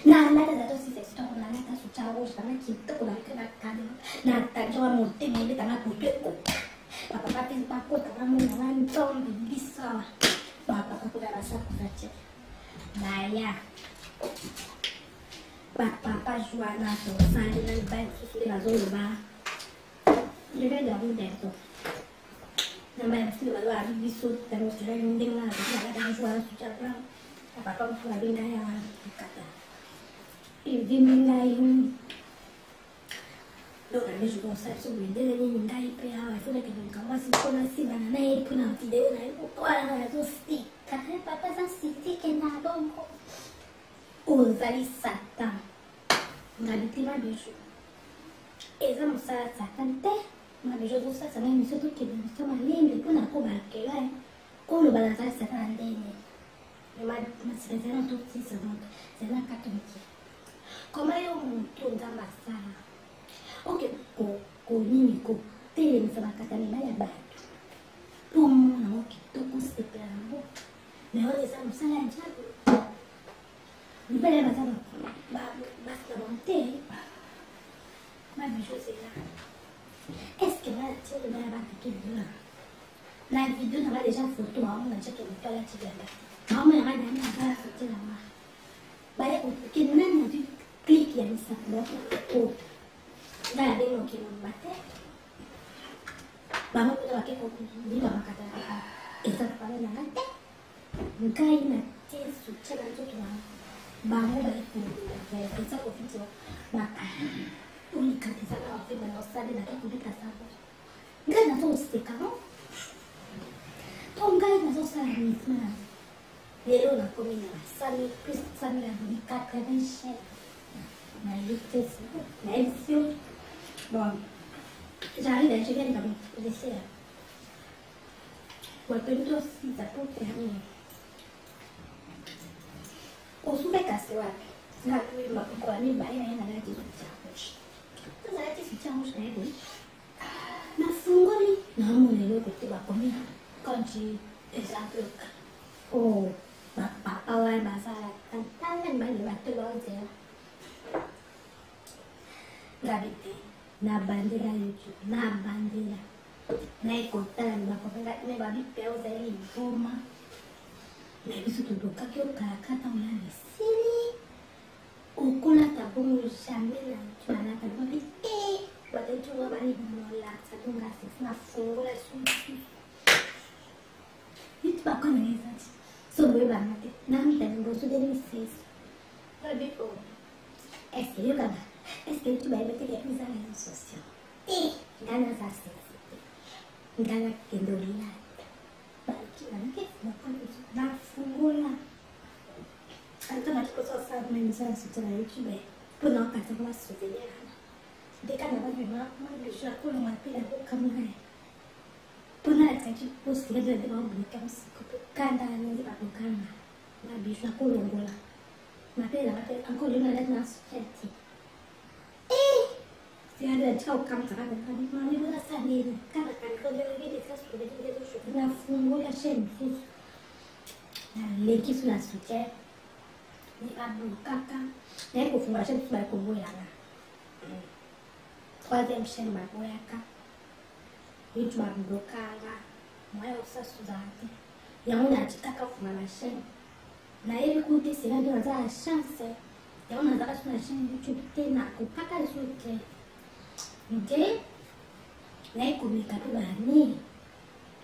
na lata za tosi sexy to na lata soutien rouge kana kitoko na kana kade na tajwa mote mebe tanga kuteko papa papa papa tanga mona na ntombi bisa papa papa kuna sa kufache naya papa joana to sali na ba susule na zolo ba je vais dormir bientôt. Je vais me faire la vie de saut, je vais me faire une dingue là, je vais jouer à ce jardin. Papa me fait la vie d'ailleurs à Kata. Il dit Mingaï. Donc, je vais jouer ça sur le délai de Mingaï. Il faut que je commence à commencer à aller pour une vidéo. Voilà, je suis papa, ça c'est qui est là donc. Aux alliés Satan. N'habitez pas de jour. Et ça, ça, Satan. Mabijou zosasa na émission tokende émission malembe mpona kobakela oyo balazala saka na ndenge masezana totisa donc zela katolike koma yo moto nzambe asala oke konini kotelemisa bakatanela ya bato omona ngo kitoko sepela yango nayo eza mosala ya njago libele baza basala te mabijou zela. Est-ce que là, tu vas avoir quelque chose? La vidéo n'a déjà photo, on a déjà quelque chose là, tu vas voir. On a déjà photo là-bas. Bah, écoute, qui même dit clic, il y a mis ça là. Oh, là, il y a des gens qui m'ont battu. Bah, moi, je vais vous dire, et ça va parler dans la tête. Le gars, il a été soutien dans tout là. Bah, moi, je vais faire ça au futur. Bah, unikatiza na wafema na wasali na kukubika sabo ngai nazoseka no to ngai nazosala nisma lelo nakomi na basali plus sali ya 80 chef na Facebook na émission bon j'arrive à checker dans le dessert wapendo sita pour terminer usubeka si wapi na kuimba kwa nini baina yana na kitu cha rouge d'ailleurs. Na fungoli na monelo côté ba combien quand tu exemple oh papa ouais bah ça tant ba le ba te ba dire gravité na bandera YouTube na bandera na ikota ba ko ba me ba bi pe o zeli informa na biso to doka kyo kata ona ni sili ukola tabongo jamais na tuna ka ba bi Batejua bali mola sadunga sifuna fungo la sushi. Itu bakal nangis. So gue banget. Nami dan gue sudah misis. Lebih oh. Eske juga kan? Eske itu baik betul ya bisa yang sosial. Gana sasi. Gana kendolian. Bagi mana ke? Bakal itu. Na fungo la. Anto nanti kau sosial main misalnya secara itu baik. Punya kata kelas sudah Dekat dapat memang bisa aku lompat dan kamu hai. Pernah ada cerita post dia ada mau beli kamu kan dan nanti aku kan. Nah bisa aku lompat. Mati lah mati aku juga ada nas cerita. Si ada jauh kamu sekarang kan mau ni berasa ni kan akan kau jadi diskus sudah jadi tu sudah. Nah funggu ya sen sus. Nah lagi sudah suci. Ni abu kakak. Ni aku funggu sen sudah aku boleh lah. Troisième chaîne maboyaka yitu babulokanga mwaye osasuzate yango natikaka kufuma na chaîne nayebi kuti sila ndio nazala chance yango nazala su na chaîne YouTube te nakokaka su te nde nayekomeka mpe bani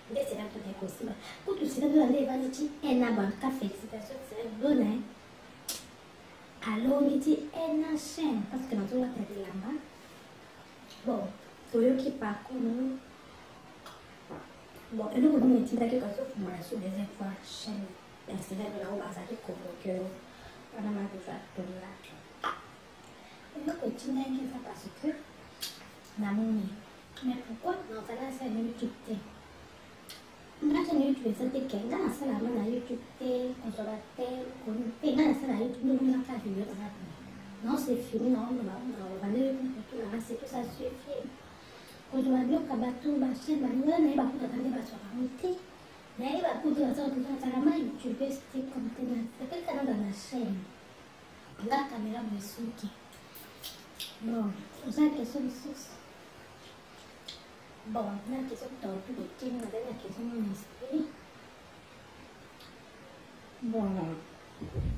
nde sila nto naekosiba kutu sila ndio nde evandi ti ena bantuka félicitation sila ndio na ye alongi ti ena chaîne parce que nazolata bilamba Bon, toyoki parcours bon eloko nini etindaki kazofungola so deuxième fois chaîne ya célèbre yango bazali convoke wana mabeza tola eloko etindaki eza parce que namoni mais pourquoi nazala asala YouTube te nga chaîne YouTube eza te ke nga nasalama na YouTube te kozwala te koni te nga nasala YouTube ndomonaka video kaka non c'est fini non on va aller tout là c'est tout ça suffit quand on va dire que bateau chaîne là n'est pas pour attendre pas sur la montée n'est pas pour dire ça tout ça la main tu peux c'est comme tu as c'est quel canal dans la chaîne la caméra me souki bon c'est ça que c'est bon la question de tout le temps la question de mon esprit bon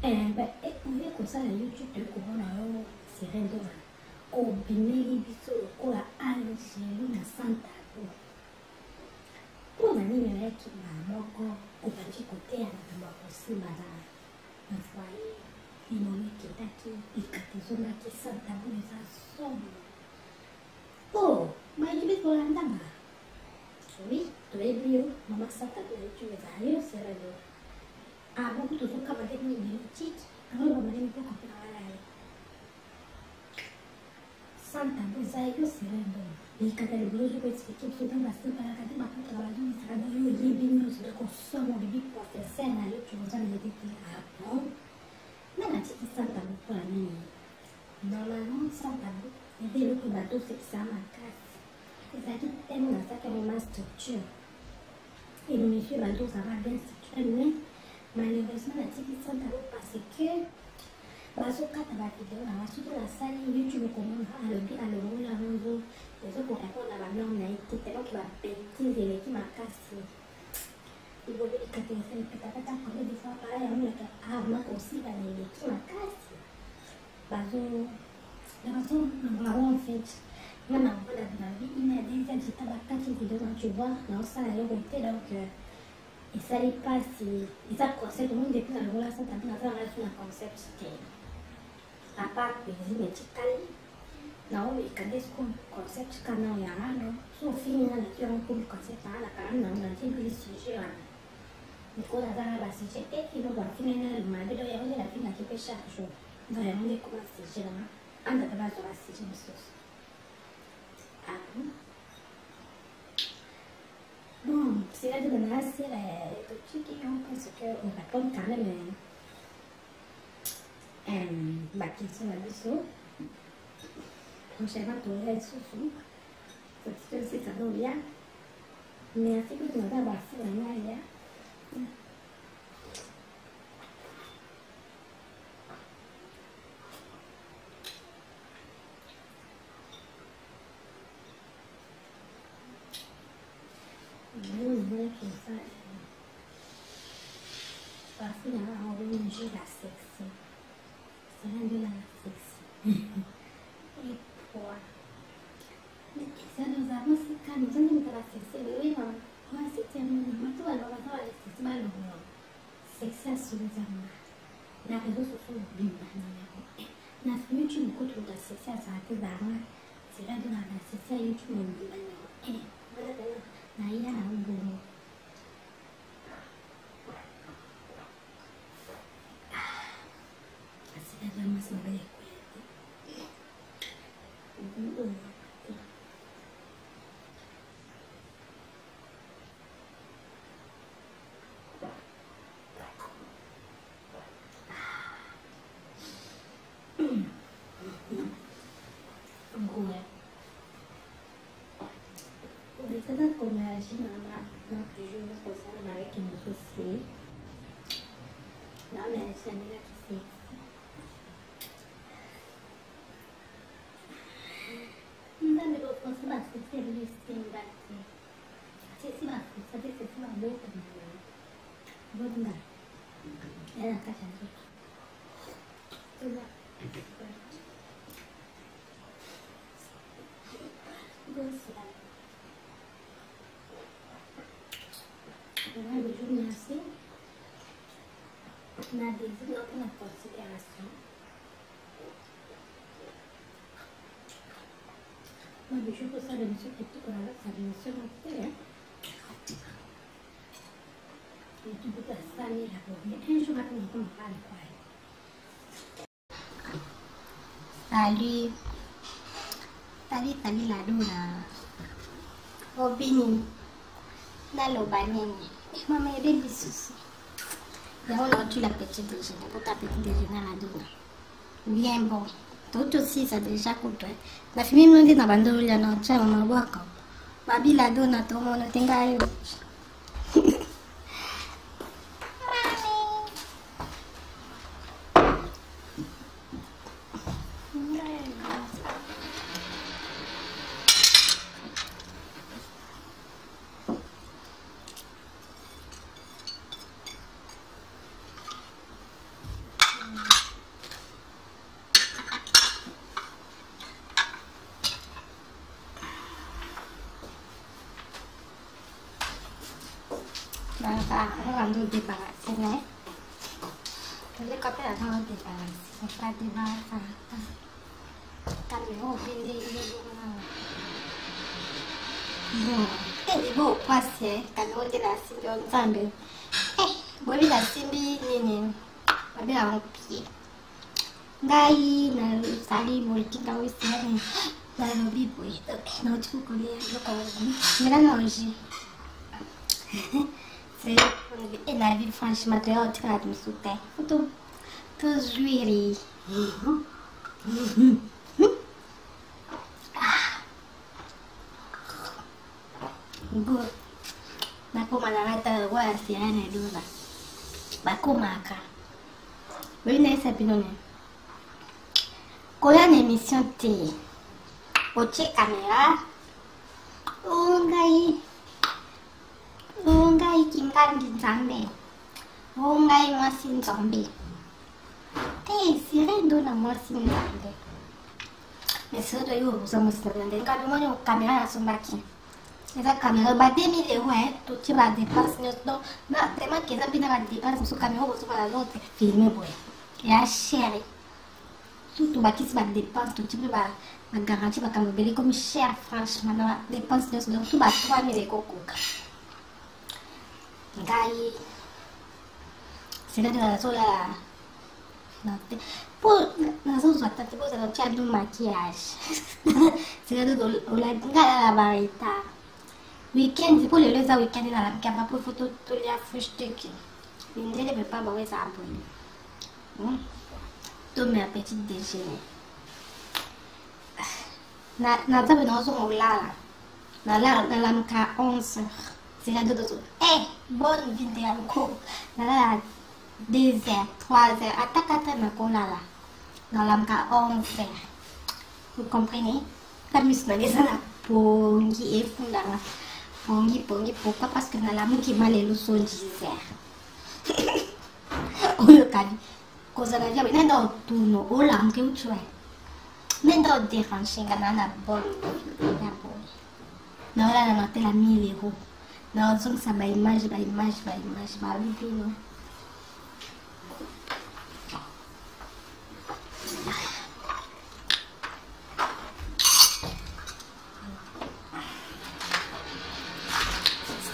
oye kosala YouTube tokomona yo sirendo kobimeli biso lokola Algérie na Santabo mpona nini nayaki na moko obandi koteya na kambo ya kosimba na foyer linono ekendaki ekate ezongaki Santabo eza somo po bayebi kolandanga oui toyebi yo mama Santabo na YouTube ezali yo sirendo beaucoup de gens qui ont des petites, alors on va aller pour comprendre la vie. Santa Bozaïo Serendo. Et quand elle est bleue, je peux expliquer que dans la semaine, elle a dit ma tante va dire ça va dire il y a des news de consomme de big professeur na yo tu vous en avez dit ah bon. Mais la petite Santa Bo pour la nuit. Normalement Santa Bo, il dit le bateau c'est que ça ma casse. Et ça dit tellement ça que ma structure. Et le monsieur bateau ça va bien structuré mais malheureusement la petite Santa Bo parce que bazokata bavideo na basuki basali YouTube komona alobi alongola yango ezokorepondre na banorme na ye te teloki bapetise eleki makasi ibolo ekatisa epetapeta kole des fois pala yamonaka armak aussi baneleki makasi bazonangolango en fait nga na ngola na vie ine ya deuxième jeta bakati video na tu vois naosala eloko te donc esali mpasi eza concept omoni depuis na longola santa mpe nazala ngai na concept te à part plaisir etikali naomeka nde siko concept kana yangano so fini nga nati yango mpomi concept anga nakala nango natimbili sujet wana likolo azala basujet te kino bafini nga mabedo yango nde nafingaki mpe chaque jour nga yango nde koma sujet nanga andaka bazwa basujet mosusu bon c'est là de menacer les trucs qui ont parce qu'on répond quand même ma question à biso prochainement tunaenda Isuzu sisi Kadoria. Merci que tu m'as basi na nyaya. Não que sai. Basi na hao nje la sexy. Sana ndio la sexy. Poa. Sasa ndo zamu kama ndio nitaka sexy wewe wasi tena watu wanaona sexy bado no. Sexy asubizana. Na hizo sio bimba na YouTube mkoto uta sexy asante zama. Sira ndo na sexy YouTube bimba no. Bada tena na ila na ngumu. Asira zama sio Obrigada por me ajudar na prejuízo passado na que me fosse. Não me deixa nem aqui. Não me vou conseguir se servir sem bater. Se bater, sabe se vai ver também. Vou dar. É a caixa de. Tudo. Gostar. Agora eu vou nascer na desenho na consideração. Mas deixa eu saber se eu tô com ela, sabe se eu não tenho. E tudo tá saindo agora. Eu jogar com o pai. Tali la dona. Obini. Nalo banini. Maman est des soucis. Là on a tu la petite déjeuner. Pour ta petite déjeuner à la dona. Bien bon. Tout aussi ça déjà coupé. La fille me dit na bando ya na cha mama wako. Babi la dona to mo na tenga yo. Aku ambil di bawah sini. Jadi kopi ada di bawah sini. Kopi di bawah. Kami mau pilih ini dulu. Ini bu pas ya. Kalau di nasi jangan sambil. Boleh nasi ini. Tapi orang pi. Ngai na sali boleh kita usir. Lalu bibu itu. Nak cukup kuliah. Mira noji. Et la vie, franchement, tu as tiré de me soutenir. Tout jouir. Good. Naku manangata wa siana dula. Baku maka. Bina isa pinone. Koya na émission T. Oche caméra. Ungai kingan zombie. Ungai masin zombie. Sire dona masin zombie. Mais ça doit y avoir ça masin zombie. Quand on a caméra sur baki. Esa caméra ba 2000 €, tout tu vas dépenser non. Na tellement que ça bina va dépenser sur caméra ou sur la l'autre filmer boy. Ya chérie. Surtout baki si va dépenser tout tu peux ba garantie ba caméra comme cher franchement na dépense de tout ba 3000 € kokoka. Ngai sila de sola notte poi non so tante cose non c'è un maquillage sila de la ngala la verità weekend poi le leza weekend na la kamba poi foto to ya fushtek indele pe pa ba we sa abone to me petit déjeuner naza be nazongolala nalamka 11h zirando dozo bonne vidéo encore nalala 2h 3h ata 4h nakolala nalamka 11h. Vous comprenez? La muscle eza na pongi efundanga pongi pourquoi? Parce que nalamuki malelo so 10h oyo kadi kozala diabe nenda otuno olamuke utshwe nenda odéranger na bonne ya boy naolala natela 1000 euros naozongisa baimage balubino.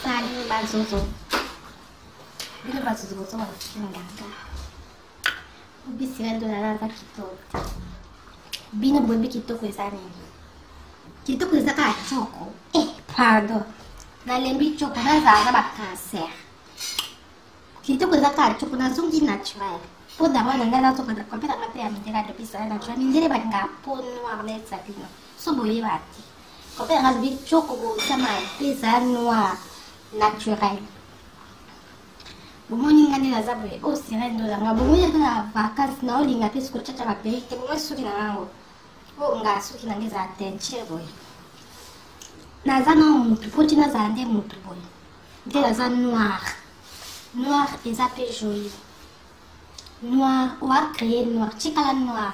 Sali bazozo bino bazozo bozo bakinganga ubisirendo nalaza kitoko bino boyebi kitoko eza nini? Kitoko eza kaka choko pardon nalembi choko nazala na bacancer. Kitoko eza kaka choko nazongi naturel po d'abord nanga nazokata kopetanga mpe ya mindele adopisa naturel mindele balinga po noir neza bino so boyeba te kopetanga lobi choko bosama mpe eza noir naturel. Bomoni ngani naza boye o sirendo nanga bomoni na vacances na olinga te siko chacha baperike bomoni suki na nango o nga suki nange eza teinture boye naza na mutu po ti nazala nde mutu boye nde naza noir eza mpe joli noir oa créer noir tikala noir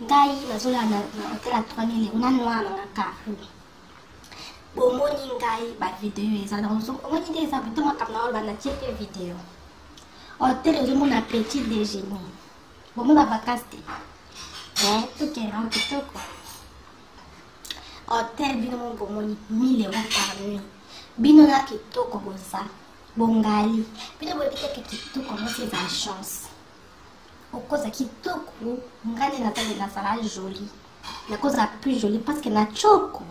ngai nazolela na hôtel 3000 euros na noir nanga kafu bomoni ngai bavideo eza na omoni nde eza ntongo makambo na oloba natie mpe video hôtel ozomona petit déjeuner bomona vacances te tokenga kitoko hôtel bino mo bomoni 1000 euros par nuit bino na kitoko boza bongali bino boyebiteke kitoko mosi eza chance okoza kitoko ngani nazala joli nakoza plus joli parce que na choko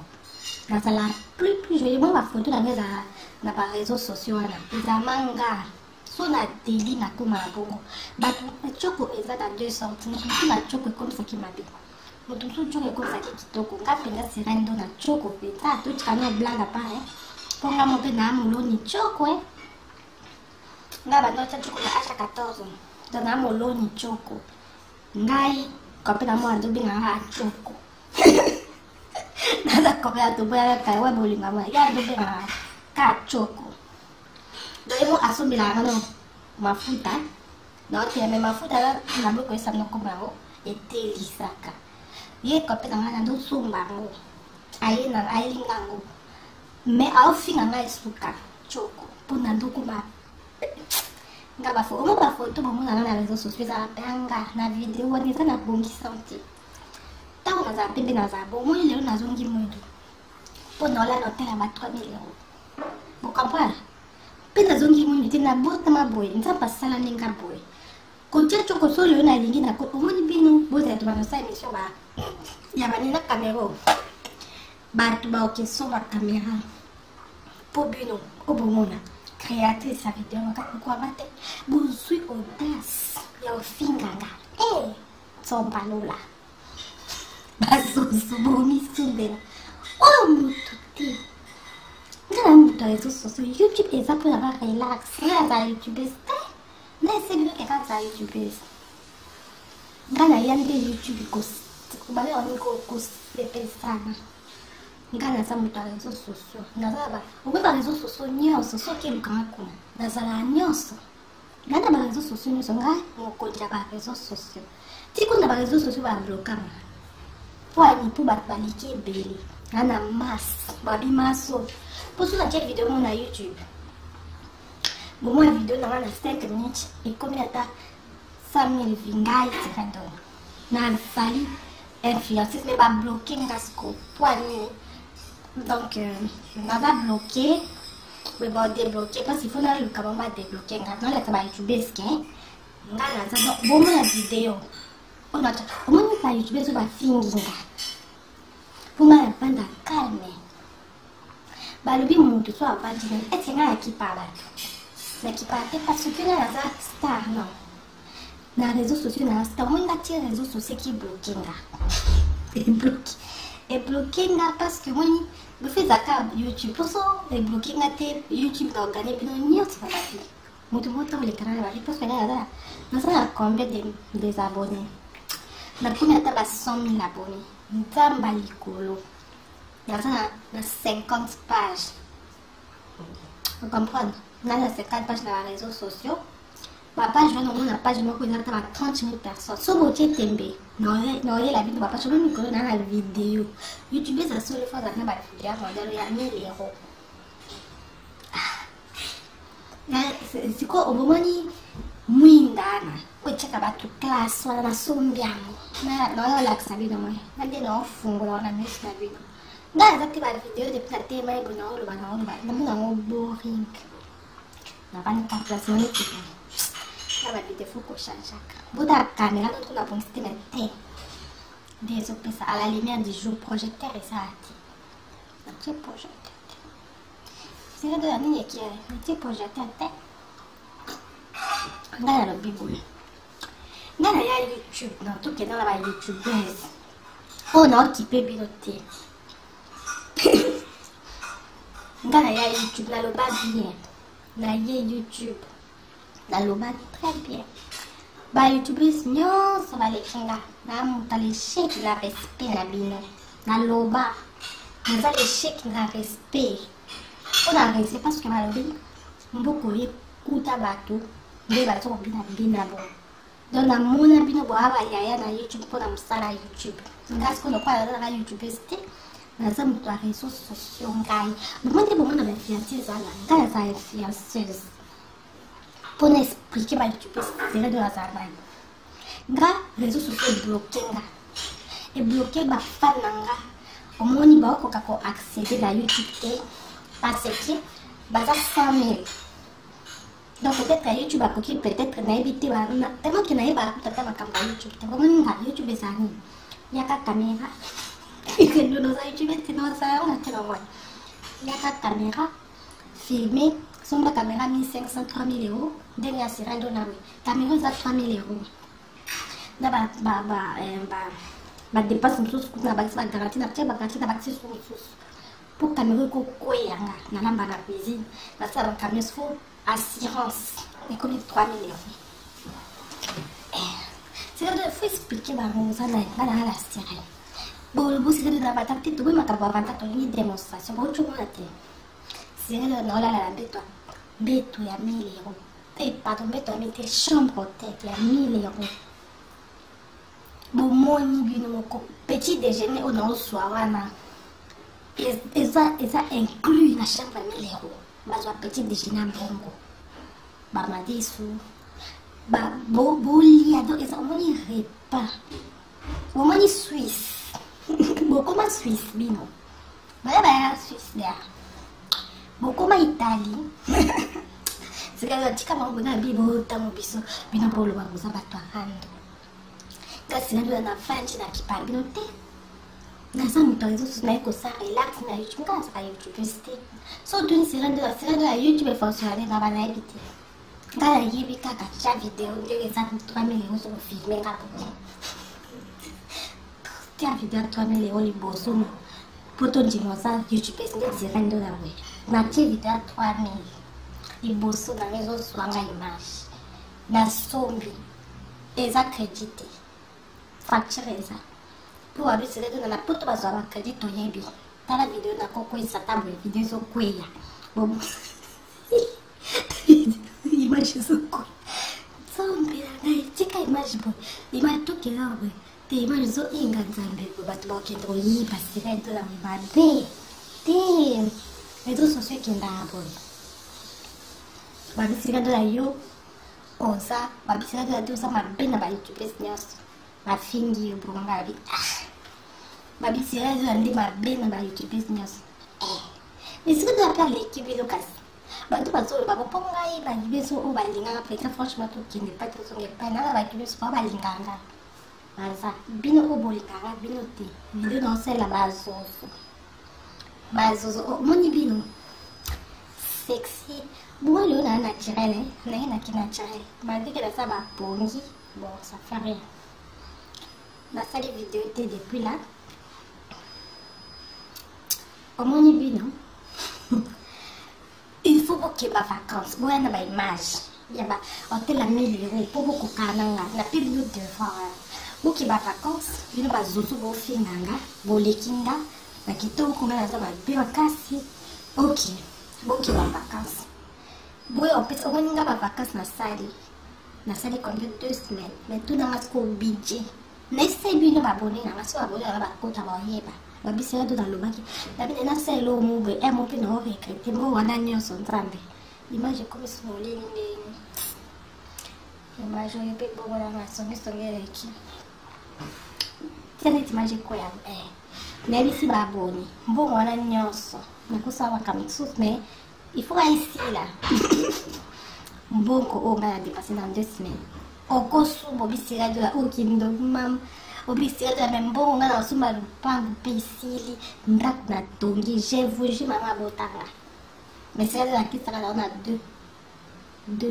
nazala plus joli mo bafoto nange eza na baréseaux sociaux wana eza manga so na deli nakoma na bongo bato na choko eza na 2 sortes motu na choko ekomisaki mabe motu mosusu choko ekomisaki kitoko nga mpenza sirendo na choko mpenza totika na blague apare mpo nga mo mpe na moloni choko nga bandotia choko na acha 14 to na moloni choko ngai kope na mwana tobenganga choko naza kope ya toboya kai wa bolinga mwana ya tobenganga ka choko doyemo asombelaka no mafuta naoteyame mafuta na boko esanokoma yango etelisaka ye kope na ngana ndosomba yango ayelinga yango me aofinga nga esuka choko mpona ndokoma nga omo bafoto bomonanga na réseaux sociaux ezala mpeanga na video wana eza na bongisante ntango nazala pembe nazala bomoi lelo nazongi mwindo mpo naola na hotel ya ba 3000 euros bokomprendre mpe nazongi mwindo te nabotama boye nzambe asala ndenge boye kotia choko so lelo nalingi na omoni bino bozala to banosa émission ya banina camero bato baokesomba caméra mpo bino obomona créatrice ya video nakakokwama te bozwi audace ya ofinganga tsombalola bazozo bomisumbela oyo mutu te ngana mutu ya réseaux sociaux youtube eza mpo na barelax nga azala youtubeuse te naesebino keka azala youtubeuse nga na ya nde youtube balewani kosepesana nga naza moto ya réseaux sociaux nazala okoyi ba réseaux sociaux nyonso soki elukanga kuna nazala nyonso nga na ba réseaux sociaux nyonso nga mokonzi ya ba réseaux sociaux tikuna ba réseaux sociaux bablokanga po ani mpo bato baliki ebele nga na masse babimaso mpo so natia video mo na youtube bomona video nanga na 5 minutes ekomi ata 100 000 vingai sekandona nazali influenceuse me babloke nga siko po ani donc naza bloqué mais bon débloqué parce qu'il faut naluka bango badébloqué nga noleka bayoutubers ke nga naza donc bomona video omoni bayoutubers oyo bafingi nga mpo nga navanda calme balobi motu so avandi ete nga nakipala te parce que nga naza star non na réseaux sociaux naza star omoni nga tie réseaux sociaux ki bloqué nga ebloqué et bloqué nga parce que moi je fais ça YouTube pour ça et bloqué nga te YouTube dans gagner bien nier ça va faire moto les canaux parce que là nous sommes combien des abonnés na première table 100 000 abonnés nzamba likolo na 50 pages vous comprenez on a 50 pages dans les réseaux sociaux ma page va dans la page moi connais à 30 000 personnes so boté tembe non la vidéo papa je me connais dans la vidéo YouTube ça seule fois dans la vidéo modèle ya 1000 euros c'est quoi au moment ni mwindana kwecheka batu class wala nasombiamo na la sabi na moi na de no fungo na miss na video da za tiba video de pita tema ibu na olo bana na muna ngo boring na bani ka place ni tipa na ba video fuko shaka buda camera no tuna bon système té des opéras à la lumière du jour projecteur et ça a été projecteur c'est de la ligne qui est projecteur té ngana lo bibule ngana ya YouTube na to ke na ba YouTubers o na occupé biloté ngana ya YouTube na lo ba bien na ye YouTube na lo ba très bien ba YouTubers nyonso ba lekinga na muta le chèque na respect na bino na lo ba na le chèque na respect on a respect parce que malobi mboko ye kuta bato nde bato kobina bina bo donc namona bino boaba yaya na YouTube mpona mosala YouTube ngasi kono kwa na YouTube ste naza moto ya réseaux sociaux ngai bomande bomona bainfluenceuse ezala ngai naza influenceuse mpona expliquer ba YouTube sere de lazara ngai nga réseaux sociaux ebloke bafan na nga omoni baokoka ko accéder na YouTube te parce que baza 100 000 donc peut-être à YouTube à côté peut-être n'habiter tellement qu'il n'avait pas tout à fait ma campagne YouTube tellement on YouTube ça il y a qu'à caméra et que nous nos YouTube c'est non ça on a tellement moins il y a qu'à caméra filmer son la caméra 1500 3000 euros dernière série de la caméra ça 3000 euros là bah dépasse une chose qu'on a pas garantie na garantie na baxi pour caméra ko koyanga na lamba na cuisine na ça la caméra faut assurance et comme 3 000 euros c'est de faut expliquer dans ça là la série bon le boss de la bataille tout oui ma capable de une démonstration bon tout le monde c'est le non la beto ya 1000 euros et pardon beto ya mettre chambre hôtel ya 1000 euros bon moni bino moko petit déjeuner au non soir wana et ça inclut la chambre à 1000 euros bazwa petit déjeuner mbongo bamadisu bolia donc eza omoni repas omoni Suisse bokoma Suisse bino baya Suisse there bokoma Italie sika tika mambo na bibo tango biso bino polo babuza bato arando kasi ndio na fanchi na kipali bino te naza moto réseaux sociaux naye kosa relax na YouTube nga nasaka YouTube te so tuni sera de la YouTube efonctionne nga banayebi te nga nayebi kaka tia video ndenge eza 3000 euros soko filme nga boye tia video 3000 euros liboso po tondima oza YouTube nde sera nde na boye natie video 3000 liboso na réseaux sociaux anga image nasombi eza crédité facture eza pour abisele de la poto bazwa crédit toyebi tala vidéo na koko isa table vidéo zo kweya bon image zo ko sombi na tika image bo image to kela bo te image zo inga nzambe bo batu ba kendo yi pasira de la mbabe te réseaux sociaux kenda bo babisira de la yo oza babisira de la dosa mabe na ba YouTube business mafingi ubonga bi babisira zo ndi mabe na ba YouTube business mais ce que tu appelles l'équipe de casse bantu bazolo bakoponga ye bayibeso o balinganga peut-être franchement tout qui n'est pas tout son pas na bayibeso pas balinganga baza bino o bolinganga bino te vidéo dans celle la bazozo moni bino sexy bon le na naturel na qui naturel malgré que ça va pongi bon ça fait rien la salle vidéo était depuis là omoni bino il faut boke ba vacances boya na ba image ya ba hotel à 1000 euros pour beaucoup kananga na période de vent boke ba vacances bino ba zuzu bo finanga bo lekinga na kitoko na za ba bien kasi ok boke ba vacances boya en fait omoni nga ba vacances na sali combien 2 semaines mais tout dans ma budget n'essaie bino ba bonne na maso ba bonne ba kota ba yeba babisera to nalobaki nabine nasala omube emope na oregrete mbo wana nyonso nzambe image ekomisi molili ndeni image oyo mpe bongonanga songesongeleki tia neti image ekoya nayebisi baboni mbongo wana nyonso nakosala makambo mosusu mais il faut aisila mbongo oyo ngai nadepase na 2 semaines okosuba obisira dola okindo mama obisira dola me mbongo ngai nasomba lupango mpe esili ndako natongi je vous jure mama abotanga mais sira dola akisaka nao na 2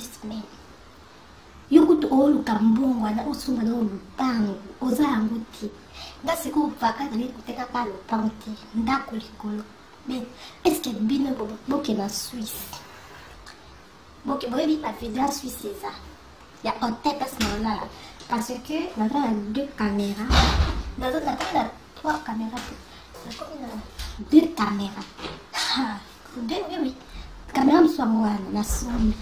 semaines yo kutu oluka mbongo wana osomba nao lupango oza yango te nga sikoyo vaka zali kotekaka lupango te ndako likolo mais estce bino boke na Suisse boke boyebi bavideo ya Suisse eza ya hotel place na olala parce que naza na 2 caméras naza na 3 caméras nakomi na 2 caméras oui caméra mosusu yango wana nasombi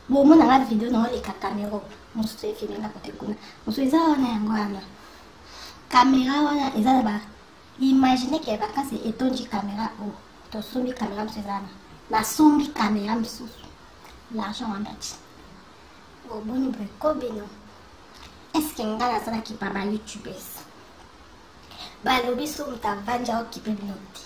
bomonanga video naoleka caméra mosusu efilmenga kote kuna mosusu eza wana yango wana caméra wana eza na ba imagine ke bakasi etondi caméra o tosombi caméra mosusu eza wana nasombi caméra mosusu l'argent wandati oboni boye kobino eske nga nazalaki pa ba youtubers balobi so moto avandi aokipe bino te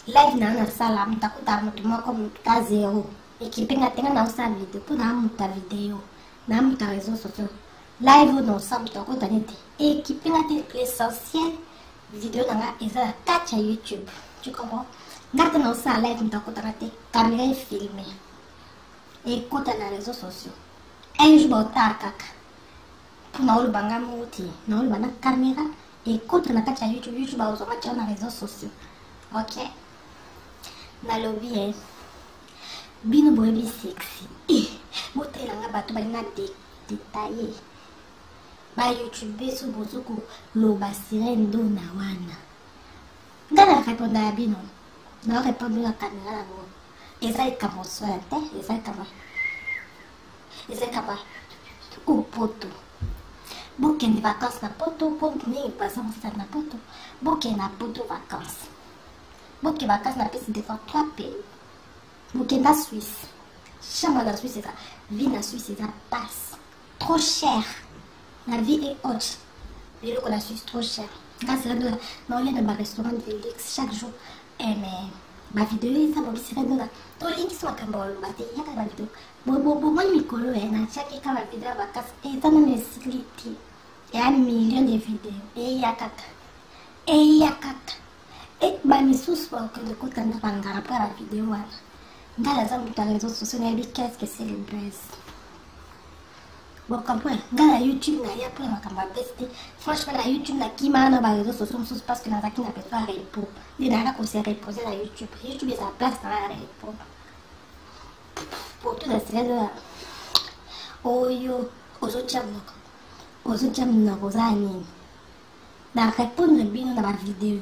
live na nasala moto akutaka moto moko moto ka 0 ekipe nga te nga naosala video mpo naamuta video naamuta réseau sociaux live oyo naosa moto akuta nete ekipe nga te l'essentiel video na nga eza na kati ya youtube tu comprends nga te naosala live moto akutaka te caméra efilme ekota na réseaux sociaux un jour baotala kaka mpona oloba nga moti na oloba na caméra ekota na kati ya youtube youtube baozwanga tia na réseaux sociaux ok nalobi bino boyebi sexy botelanga bato balinga detaye ba youtube so bozuku loba sirene ndo na wana nga na répondre ya bino na répondre na caméra nango eza likambo soya te eza likambo opoto bokende vacances na poto mpo nini baza mosala na poto bokende na poto vacances boke vacances na pesi devant 3 pays bokende na Suisse chambre na Suisse eza vie na Suisse eza passe trop cher la vie est haute biloko na Suisse trop cher kasi rado na olia na barestaurant de luxe chaque jour mais bavideo eza bobisira ndola tolingisi makambo oloba te yaka bavideo bomoni mikolo natiaki ka bavideo ya bakasi eza nano esili te eya million de video eya kaka bamisusu bakokende kotanda bangara mpo ya bavideo wana ngai naza moto ya réseau sociaux nayebi qu'est-ce que c'est le buzz bokompre ngai na youtube nalia mpona makambo ya bese te franchement na youtube nakima na baréseau sociaux mosusu parce que nazalaki na besoin ya repos nde nayaka kose repose na youtube eza place na ya repos poto na sirele oyo ozotia monoko oza nini na répondre bino na bavideo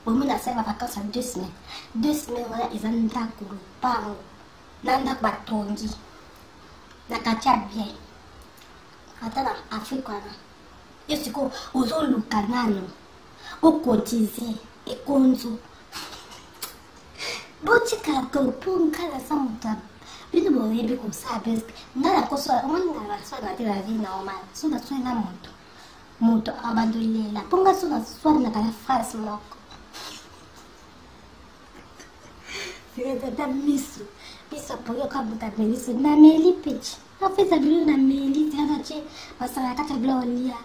bomi nasala bavacances ya 2 semaines 2 semaines wana eza ndako lupango na ndako batongi na kati ya bien ata na afrique wana yo sikoyo ozoluka nano okotize ekonzo botikaka mpo ngai naza moto bino boyebi kosala bese ngai nakosola omoni nalaswana te la vie normal so naswana moto abandolela mpo ngai so naswanaka na phrase moko tata miso apoyoka moto ameliso nameli pechi afesa bilo nameli tiana tie basala kati ya bilo olia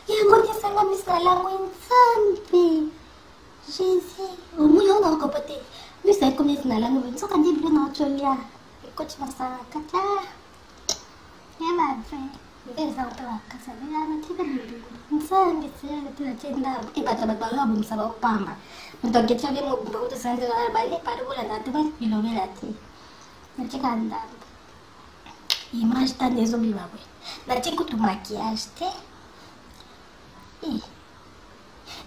yango nisanga misalango nzambe jésus omuli onga okopo te miso ekomi esi nalango bino soka nde bilo na otolia ekoti basala kati ya bafe Mbeza upewa kasa bila anatika mbili. Msange siyale tunachenda ibata batalo bumsaba opamba. Mtokecha bimo buto sanze la baile parula na tuba bilovela ti. Nacheka ndambo. Image tande zo bibabwe. Nacheka tu maquillage te.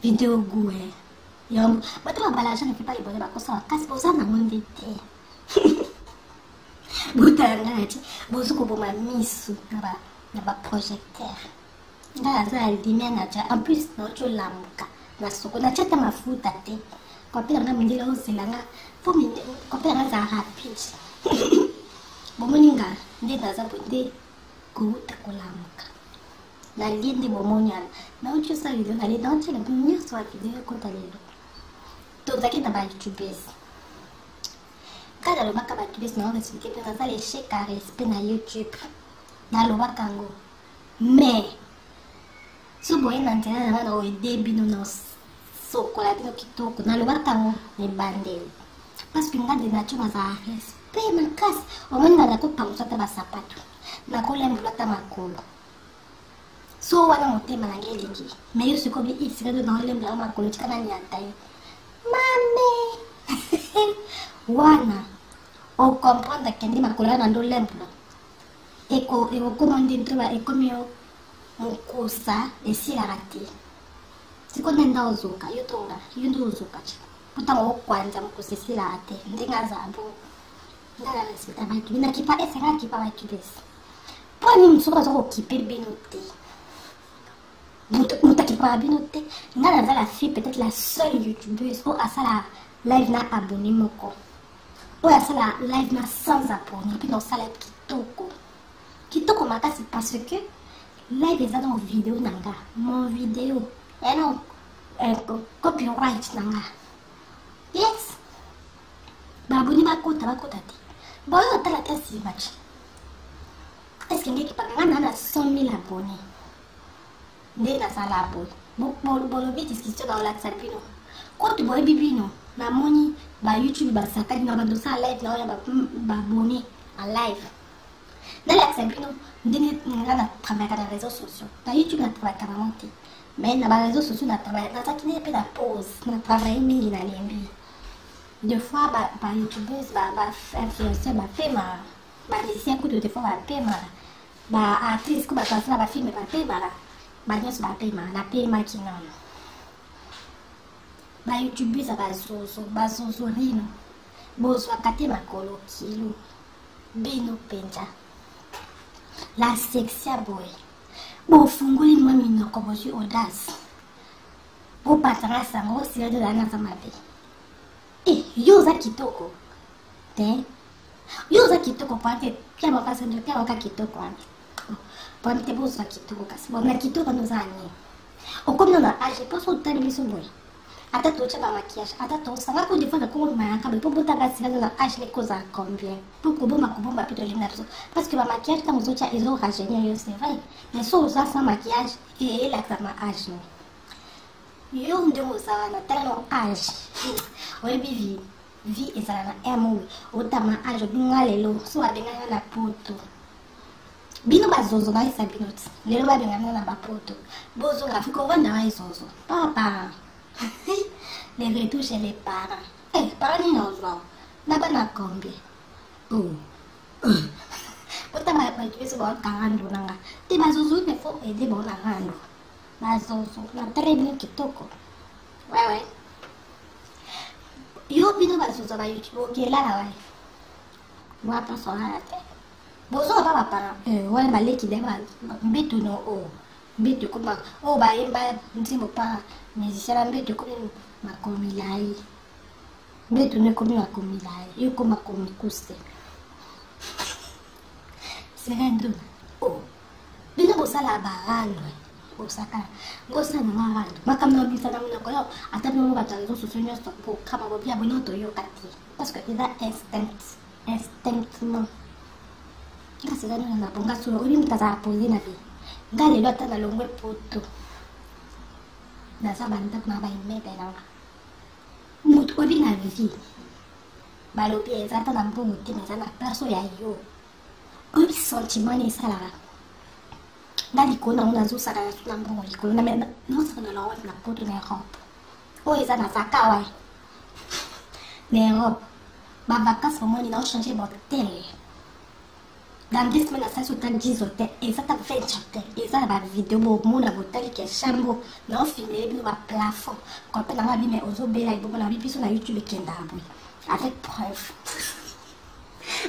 Video gue. Yang betul balasan ne fipa libole bakosa kasi boza na ngondi te. Butanga bozo ko boma misu na ba projecteur. Ndaza lumière en plus no cholamuka na soko na chata mafuta te. Kwa pela na mindela ozelanga po minde kwa pela za rapide. Bomoninga ndenda za bonde kuuta kolamuka. Na liende bomonyana na ucho sa video na liende onche la première soit video konta lelo. Tozaki na ba youtubers. Kada lobaka ba youtubers na expliquer peut ça l'échec à respect na YouTube. Na lobaka ngo. Mais so boye na ntena na o debino no sokola bino kitoko na lobaka ngo ni bandel. Parce que ngade na chuma za respect makasi. Omona na ko pamusa ta ba sapato. Na ko lembula ta makolo. So wana motema na ngeliki. Mais yo siko bi isika do na lembula makolo tikana nyata yo. Mame wana o comprendre que ndi makolo na ndo lembula. Eko komande ntoba ekomio mukusa esila rati. Siko nenda ozuka yotonga yondo ozuka cha. Puta mo kwanza mukusa esila rati. Ndinga zambo. Ndala respecta ba tu na kipa esanga kipa ba tu des. Poni msuka zo kipe binote. Muta kipa binote. Ndala za la fille peut-être la seule youtubeuse ou à ça la live na abonné moko. Ou à ça la live na sans abonné puis dans ça la kitoko. Kitoko makasi parce que live eza dans vidéo nanga mon vidéo et non copyright nanga. Yes babuni bakota te boyo tala ta si match. Est-ce que ngeki panga na 100 000 abonnés nde na sala boy bolo vite discussion dans la sapino quand tu boy bibino na moni ba YouTube ba sakadi na bando sa live na ba abonné en live. Dans la sapino ndenge ngana travailler dans les réseaux sociaux. Dans YouTube na travailler carrément. Mais dans les réseaux sociaux na travailler na takine pe la pause na travailler mingi na lembi. Des fois ba YouTubers ba influenceurs ba fait ma musicien coup de des fois ba fait ba artiste ko ba passer ba film ba fait ba nyos ba fait na pe ma kinana. Ba YouTubers ba zozo rino. Bozo akate makolo kilo. Bino penja. La sexia boy. Bo funguli mwa minoko bozi audace. Bo patara sango sira de la nasa mabe. Yoza kitoko. Te. Yoza kitoko pante pia makasa ndio pia waka kitoko ane. Pante boza kitoko kasi. Bo na kitoko no zani. Okomno na age poso utani biso boy. Ata tocha ba maquillage, ata to sanga ko defo na ko ma ka be popo ta kasi na age le koza combien. Pour ko bomba pito lina so. Parce que ba maquillage ta mozocha izo rajeunir yo c'est vrai. Mais so ça sans maquillage et la ta ma age. Yo ndo za na tellement age. Oye bivi vi ezala na emo o ta ma age bingalelo so abenga na poto. Bino bazozo ba isa binoti. Lelo ba benga na ba poto. Bozo ga fiko vanda ba izozo. Papa. Les retouches et les parents. Parents ni n'osent. N'a-pas na combien. Pourtant, ma tu es bon carando nanga. Te bazozo il faut aider bon carando. Bazozo, la très bien kitoko. Ouais. Yo bino bazozo ba YouTube qui est là ouais. Moi pas sur la tête. Bozo ba parents. Ouais balé qui deba mbeto no o. Mbeto kuma o ba imba nzimbo pa musicien mbeto kuma makomilai. Mbeto ne komi makomilai. Yo koma komikuse. Serendo. Bino bosala barando. Bosaka. Bosana marando. Makamna bisana muna ko yo atabino ba tanzo sosunyo stop po kama bo bia bono to yo kati. Parce que il a instinctivement. Kasi gano na ponga suro ni mtaza pozi na bi. Ngale lota na longwe poto. Na sabanta na ba imebe na. Mutu obi na vivi. Balobi ezata na mpo mutima za na perso ya yo. Obi sentiment ni sala. ndalikona ngo nazosala na mbongo likolo na mena nosala na lawa na poto na Europe oyo eza na zakawa na Europe bavacance omoni na ochange bahotel dans 10 semaines asasi otali 10 hotel eza ta 20 hotel eza na bavideo bomona botaliki ya chambre na ofilmele bino baplafond kope nanga bi me ozobela ebongo na bi biso na YouTube ekendaka boye avec preuve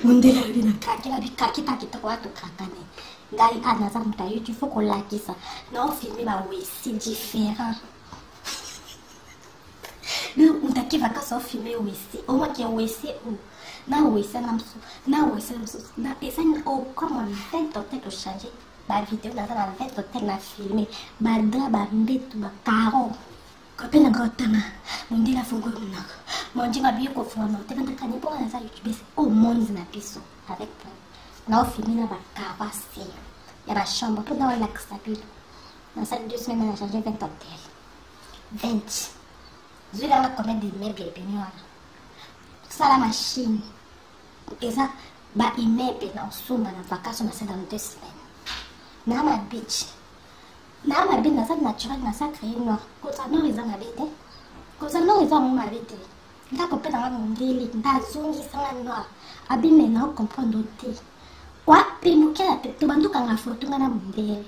mondela bi na kaki pa kitoko watokakane ngai ka naza moto ya YouTube faut kolakisa na ofilme bawesi différent moto ake vacance ofilme wesi omwaki wesi na wesi na mosusu na wesi na mosusu na eza okoma 20 hotel ochange bavideo naza na 20 hotel na filme badra bambetu bacaro kope nanga otanga mondela fungoyo monaka monjinga biyo kofunga hotel ntakani mpo naza YouTube esi omonzi na biso avec na ofilme na bacaro ase ya bachambre mpo na olakisa bino nasali 2 semaines na change 20 hotel 20 zwilanga combien de meubles ebeni wana sala machine eza baimmeuble na osomba na vacation na dans 2 semaines na mabeach naza naturel naza créé noir koza nor eza mabe te koza nor eza mo mabe te ndako mpe nanga mondele ndazongisanga noir abime na ocomprendre te wapi mokela te tobandukanga foto nga na mondele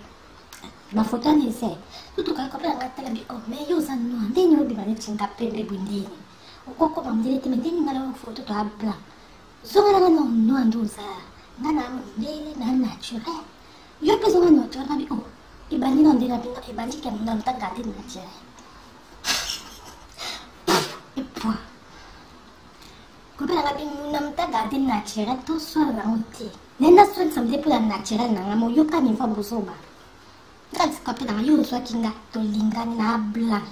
bafoto ani ese tutukakopelanga talabi o me yo oza noir ndeni obima neti nga pembe bwindeni okokoma mondele te me ndeni nga na foto to ablanc zongalanga na noir nde oza nga na mondele na naturel yo mpe zonga naturel nabi o ebandi na ndela bino ebandi ke mona mta garde naturel epoi kopelanga bi mona mta garde naturel toswala nango te nenda soki samedi mpo na naturel nanga moyoka niva bozoba kasi kopelanga yo ozwaki nga tolingani na blanc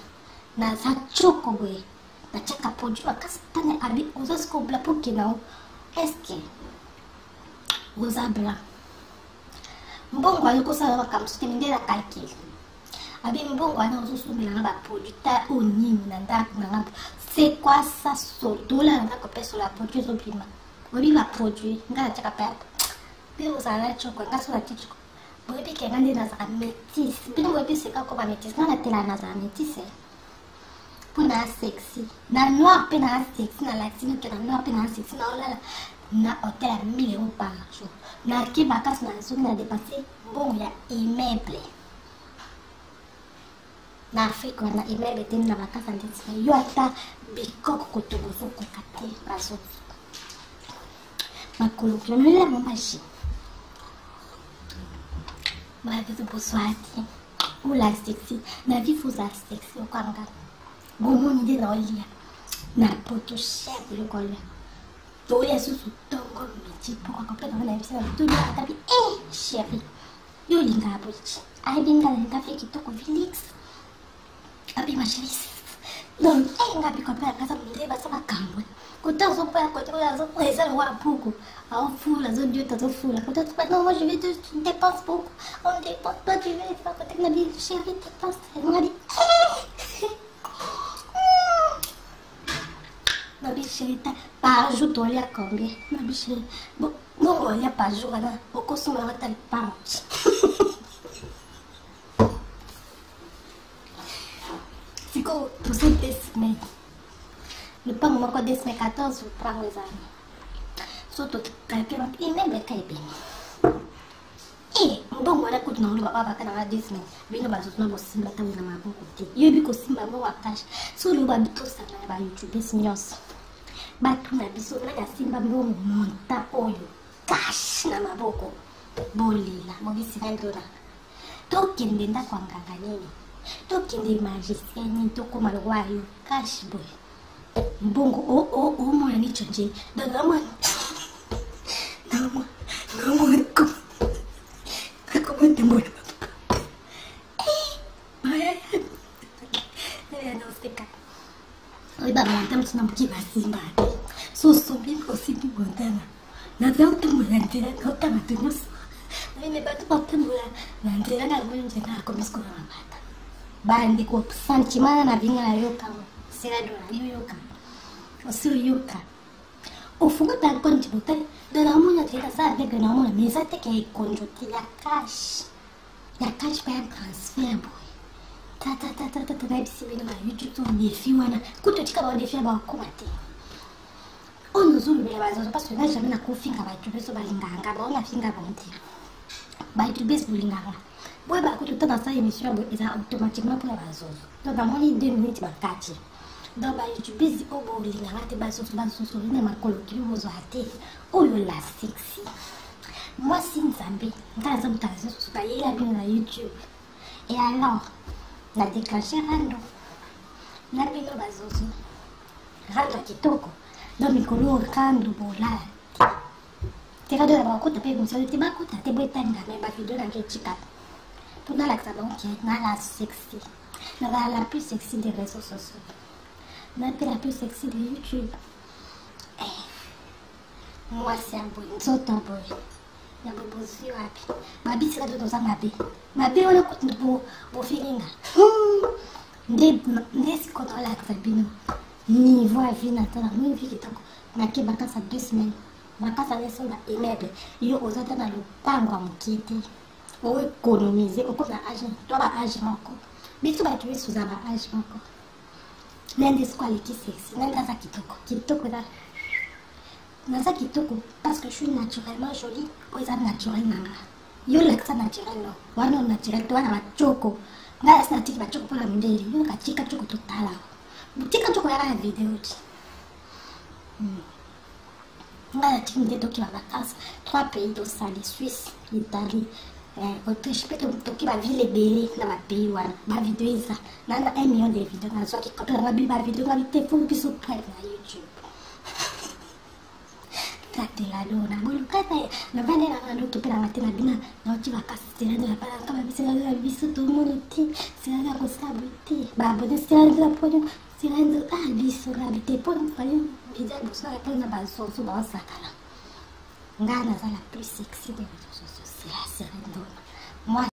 naza coko boye natiaka produit makasi tane abi oza siko blanc mpo kenao eske oza blanc mbongo wana okosala makambo soki mindela calcule abi mbongo wana ozosombelanga baproduit ta onini na ndako nanga c'est quoi ça sotola na ndako mpe sola produit ezobima obi baproduit nga natiaka mpe mpe ozala na coko nga sola ti coko boyebi ke nga nde nazala métisse bino boyebi seka koba métisse nga natela nazala métisse mpo naa sexy na noir mpe naa sexy na latine ke na noir mpe naa sexy na olala na hotel ya 1000 € par jour naki bakasi nazongi na dépense mbongo ya immeuble na afrique wana immeuble te na bakasi ya ndeti yo ata bikoko kotoka ozokoka te bazozo makolo kilomela momaji bavize boswati ola sexy na vifu za sexy okwanga bomoni nde na olia na poto cher biloko olia toya susu tongo miti poko kopela na bisa na tudo atabi chéri yo linga bochi aibinga linga fe kitoko Felix abi ma chéri donc ngapi kopela kasa minde basa makambo kota zo pa kota zo eza wa puku au fula zo dieu tazo fula kota tu non moi je vais te dépense beaucoup on dépense pas tu veux pas kota na bi chéri dépense on a dit Nabi chérie, par jour, tu as combien? Nabi chérie, bon, il y a par jour, là, au costume, on va t'aller par c'est quoi, pour ces 2 semaines? Le pain, moi, quoi, 2 semaines, 14, je prends les amis. Surtout, quelqu'un, il m'aime bien, il bon, voilà, écoute, non, on va pas faire 2 semaines. Mais nous, nous allons simba, tu vas m'avoir côté. Il y a eu que simba, moi, à cache. Sur le bas de tout ça, là, YouTube, c'est mignon. Batu na biso na ya simba mbongo monta oyo cash na maboko bolila mobisi ndona tokende ndako nganga nini tokende magicien nini tokoma rwayo cash boy mbongo o mwana ni chonje ndama ko tembo Oiba montam tuna mkiba simba. So bi aussi bi montana. Na dauta mulantera kota matunos. Na me batu patamula. Na ndera na mwenje na komisko na mabata. Bandi ko sanchimana na binga na yoka. Sera dona yoka. Osu yoka. Ofunga ta konti botai. Dona munya tira sa de na mona mesa te ke konjoti la cash. ya cash pa transfert boy tata bisi bino ba YouTube to défi wana kutotika ba défi ba komate ono zulu bela bazo parce que là jamais na kofinga ba YouTube so balinganga ba ona finga ba nti ba YouTube so balinganga boy ba kutoka dans sa émission boy ça automatiquement pour la bazo donc dans moins de 2 minutes ba kati donc ba YouTube si o bolinganga te bazo ina makolo kilo bozo ate oyo la sexy moi si nzambe ndaza mutazo so ba yela bino na YouTube et alors na déclenché rando na bino bazozo rando kitoko do mikolo rando bola te rado na bakota pe musalo te bakota te boetanga me ba video na ngechika pour na la salon qui na la sexy na la plus sexy des réseaux sociaux na la plus sexy de YouTube moi c'est un bon soto boy ya bobosi wapi mabisi kato toza mabe wala bo feelinga nde sikoto ala tabino niveau à vie natala moi vie kitoko na ke bakasa 2 semaines bakasa leso na immeuble yo ozata na lupango mukiti o économiser o kona age to ba age moko biso ba tuwe suza ba age moko nende squality sexy nende za kitoko da naza kitoko parce que je suis naturellement jolie ou ça naturel nanga yo leksa naturel no wana naturel to wana bachoko ngala sina tiki bachoko pour la mindeli yo kachika choko totala butika choko ya la vidéo ngala tiki ndето ki ba vacances 3 pays d'Australie Suisse Italie Autriche pe to ki ba ville belé na ba pays wana ba vidéo ça na 1 million de vidéos na zo ki ko ba vidéo na te pour biso près na YouTube kati la dona bulu kata na vane na ndo topela matena bina na otima kasitela de la pala kama bisela de biso to monuti sela na ko sabuti ba bo de sela de la podo sela de biso na bite pour fali biza boso la pala na ba so ba sakala ngana za la plus sexy de réseaux sociaux c'est la Serendona moi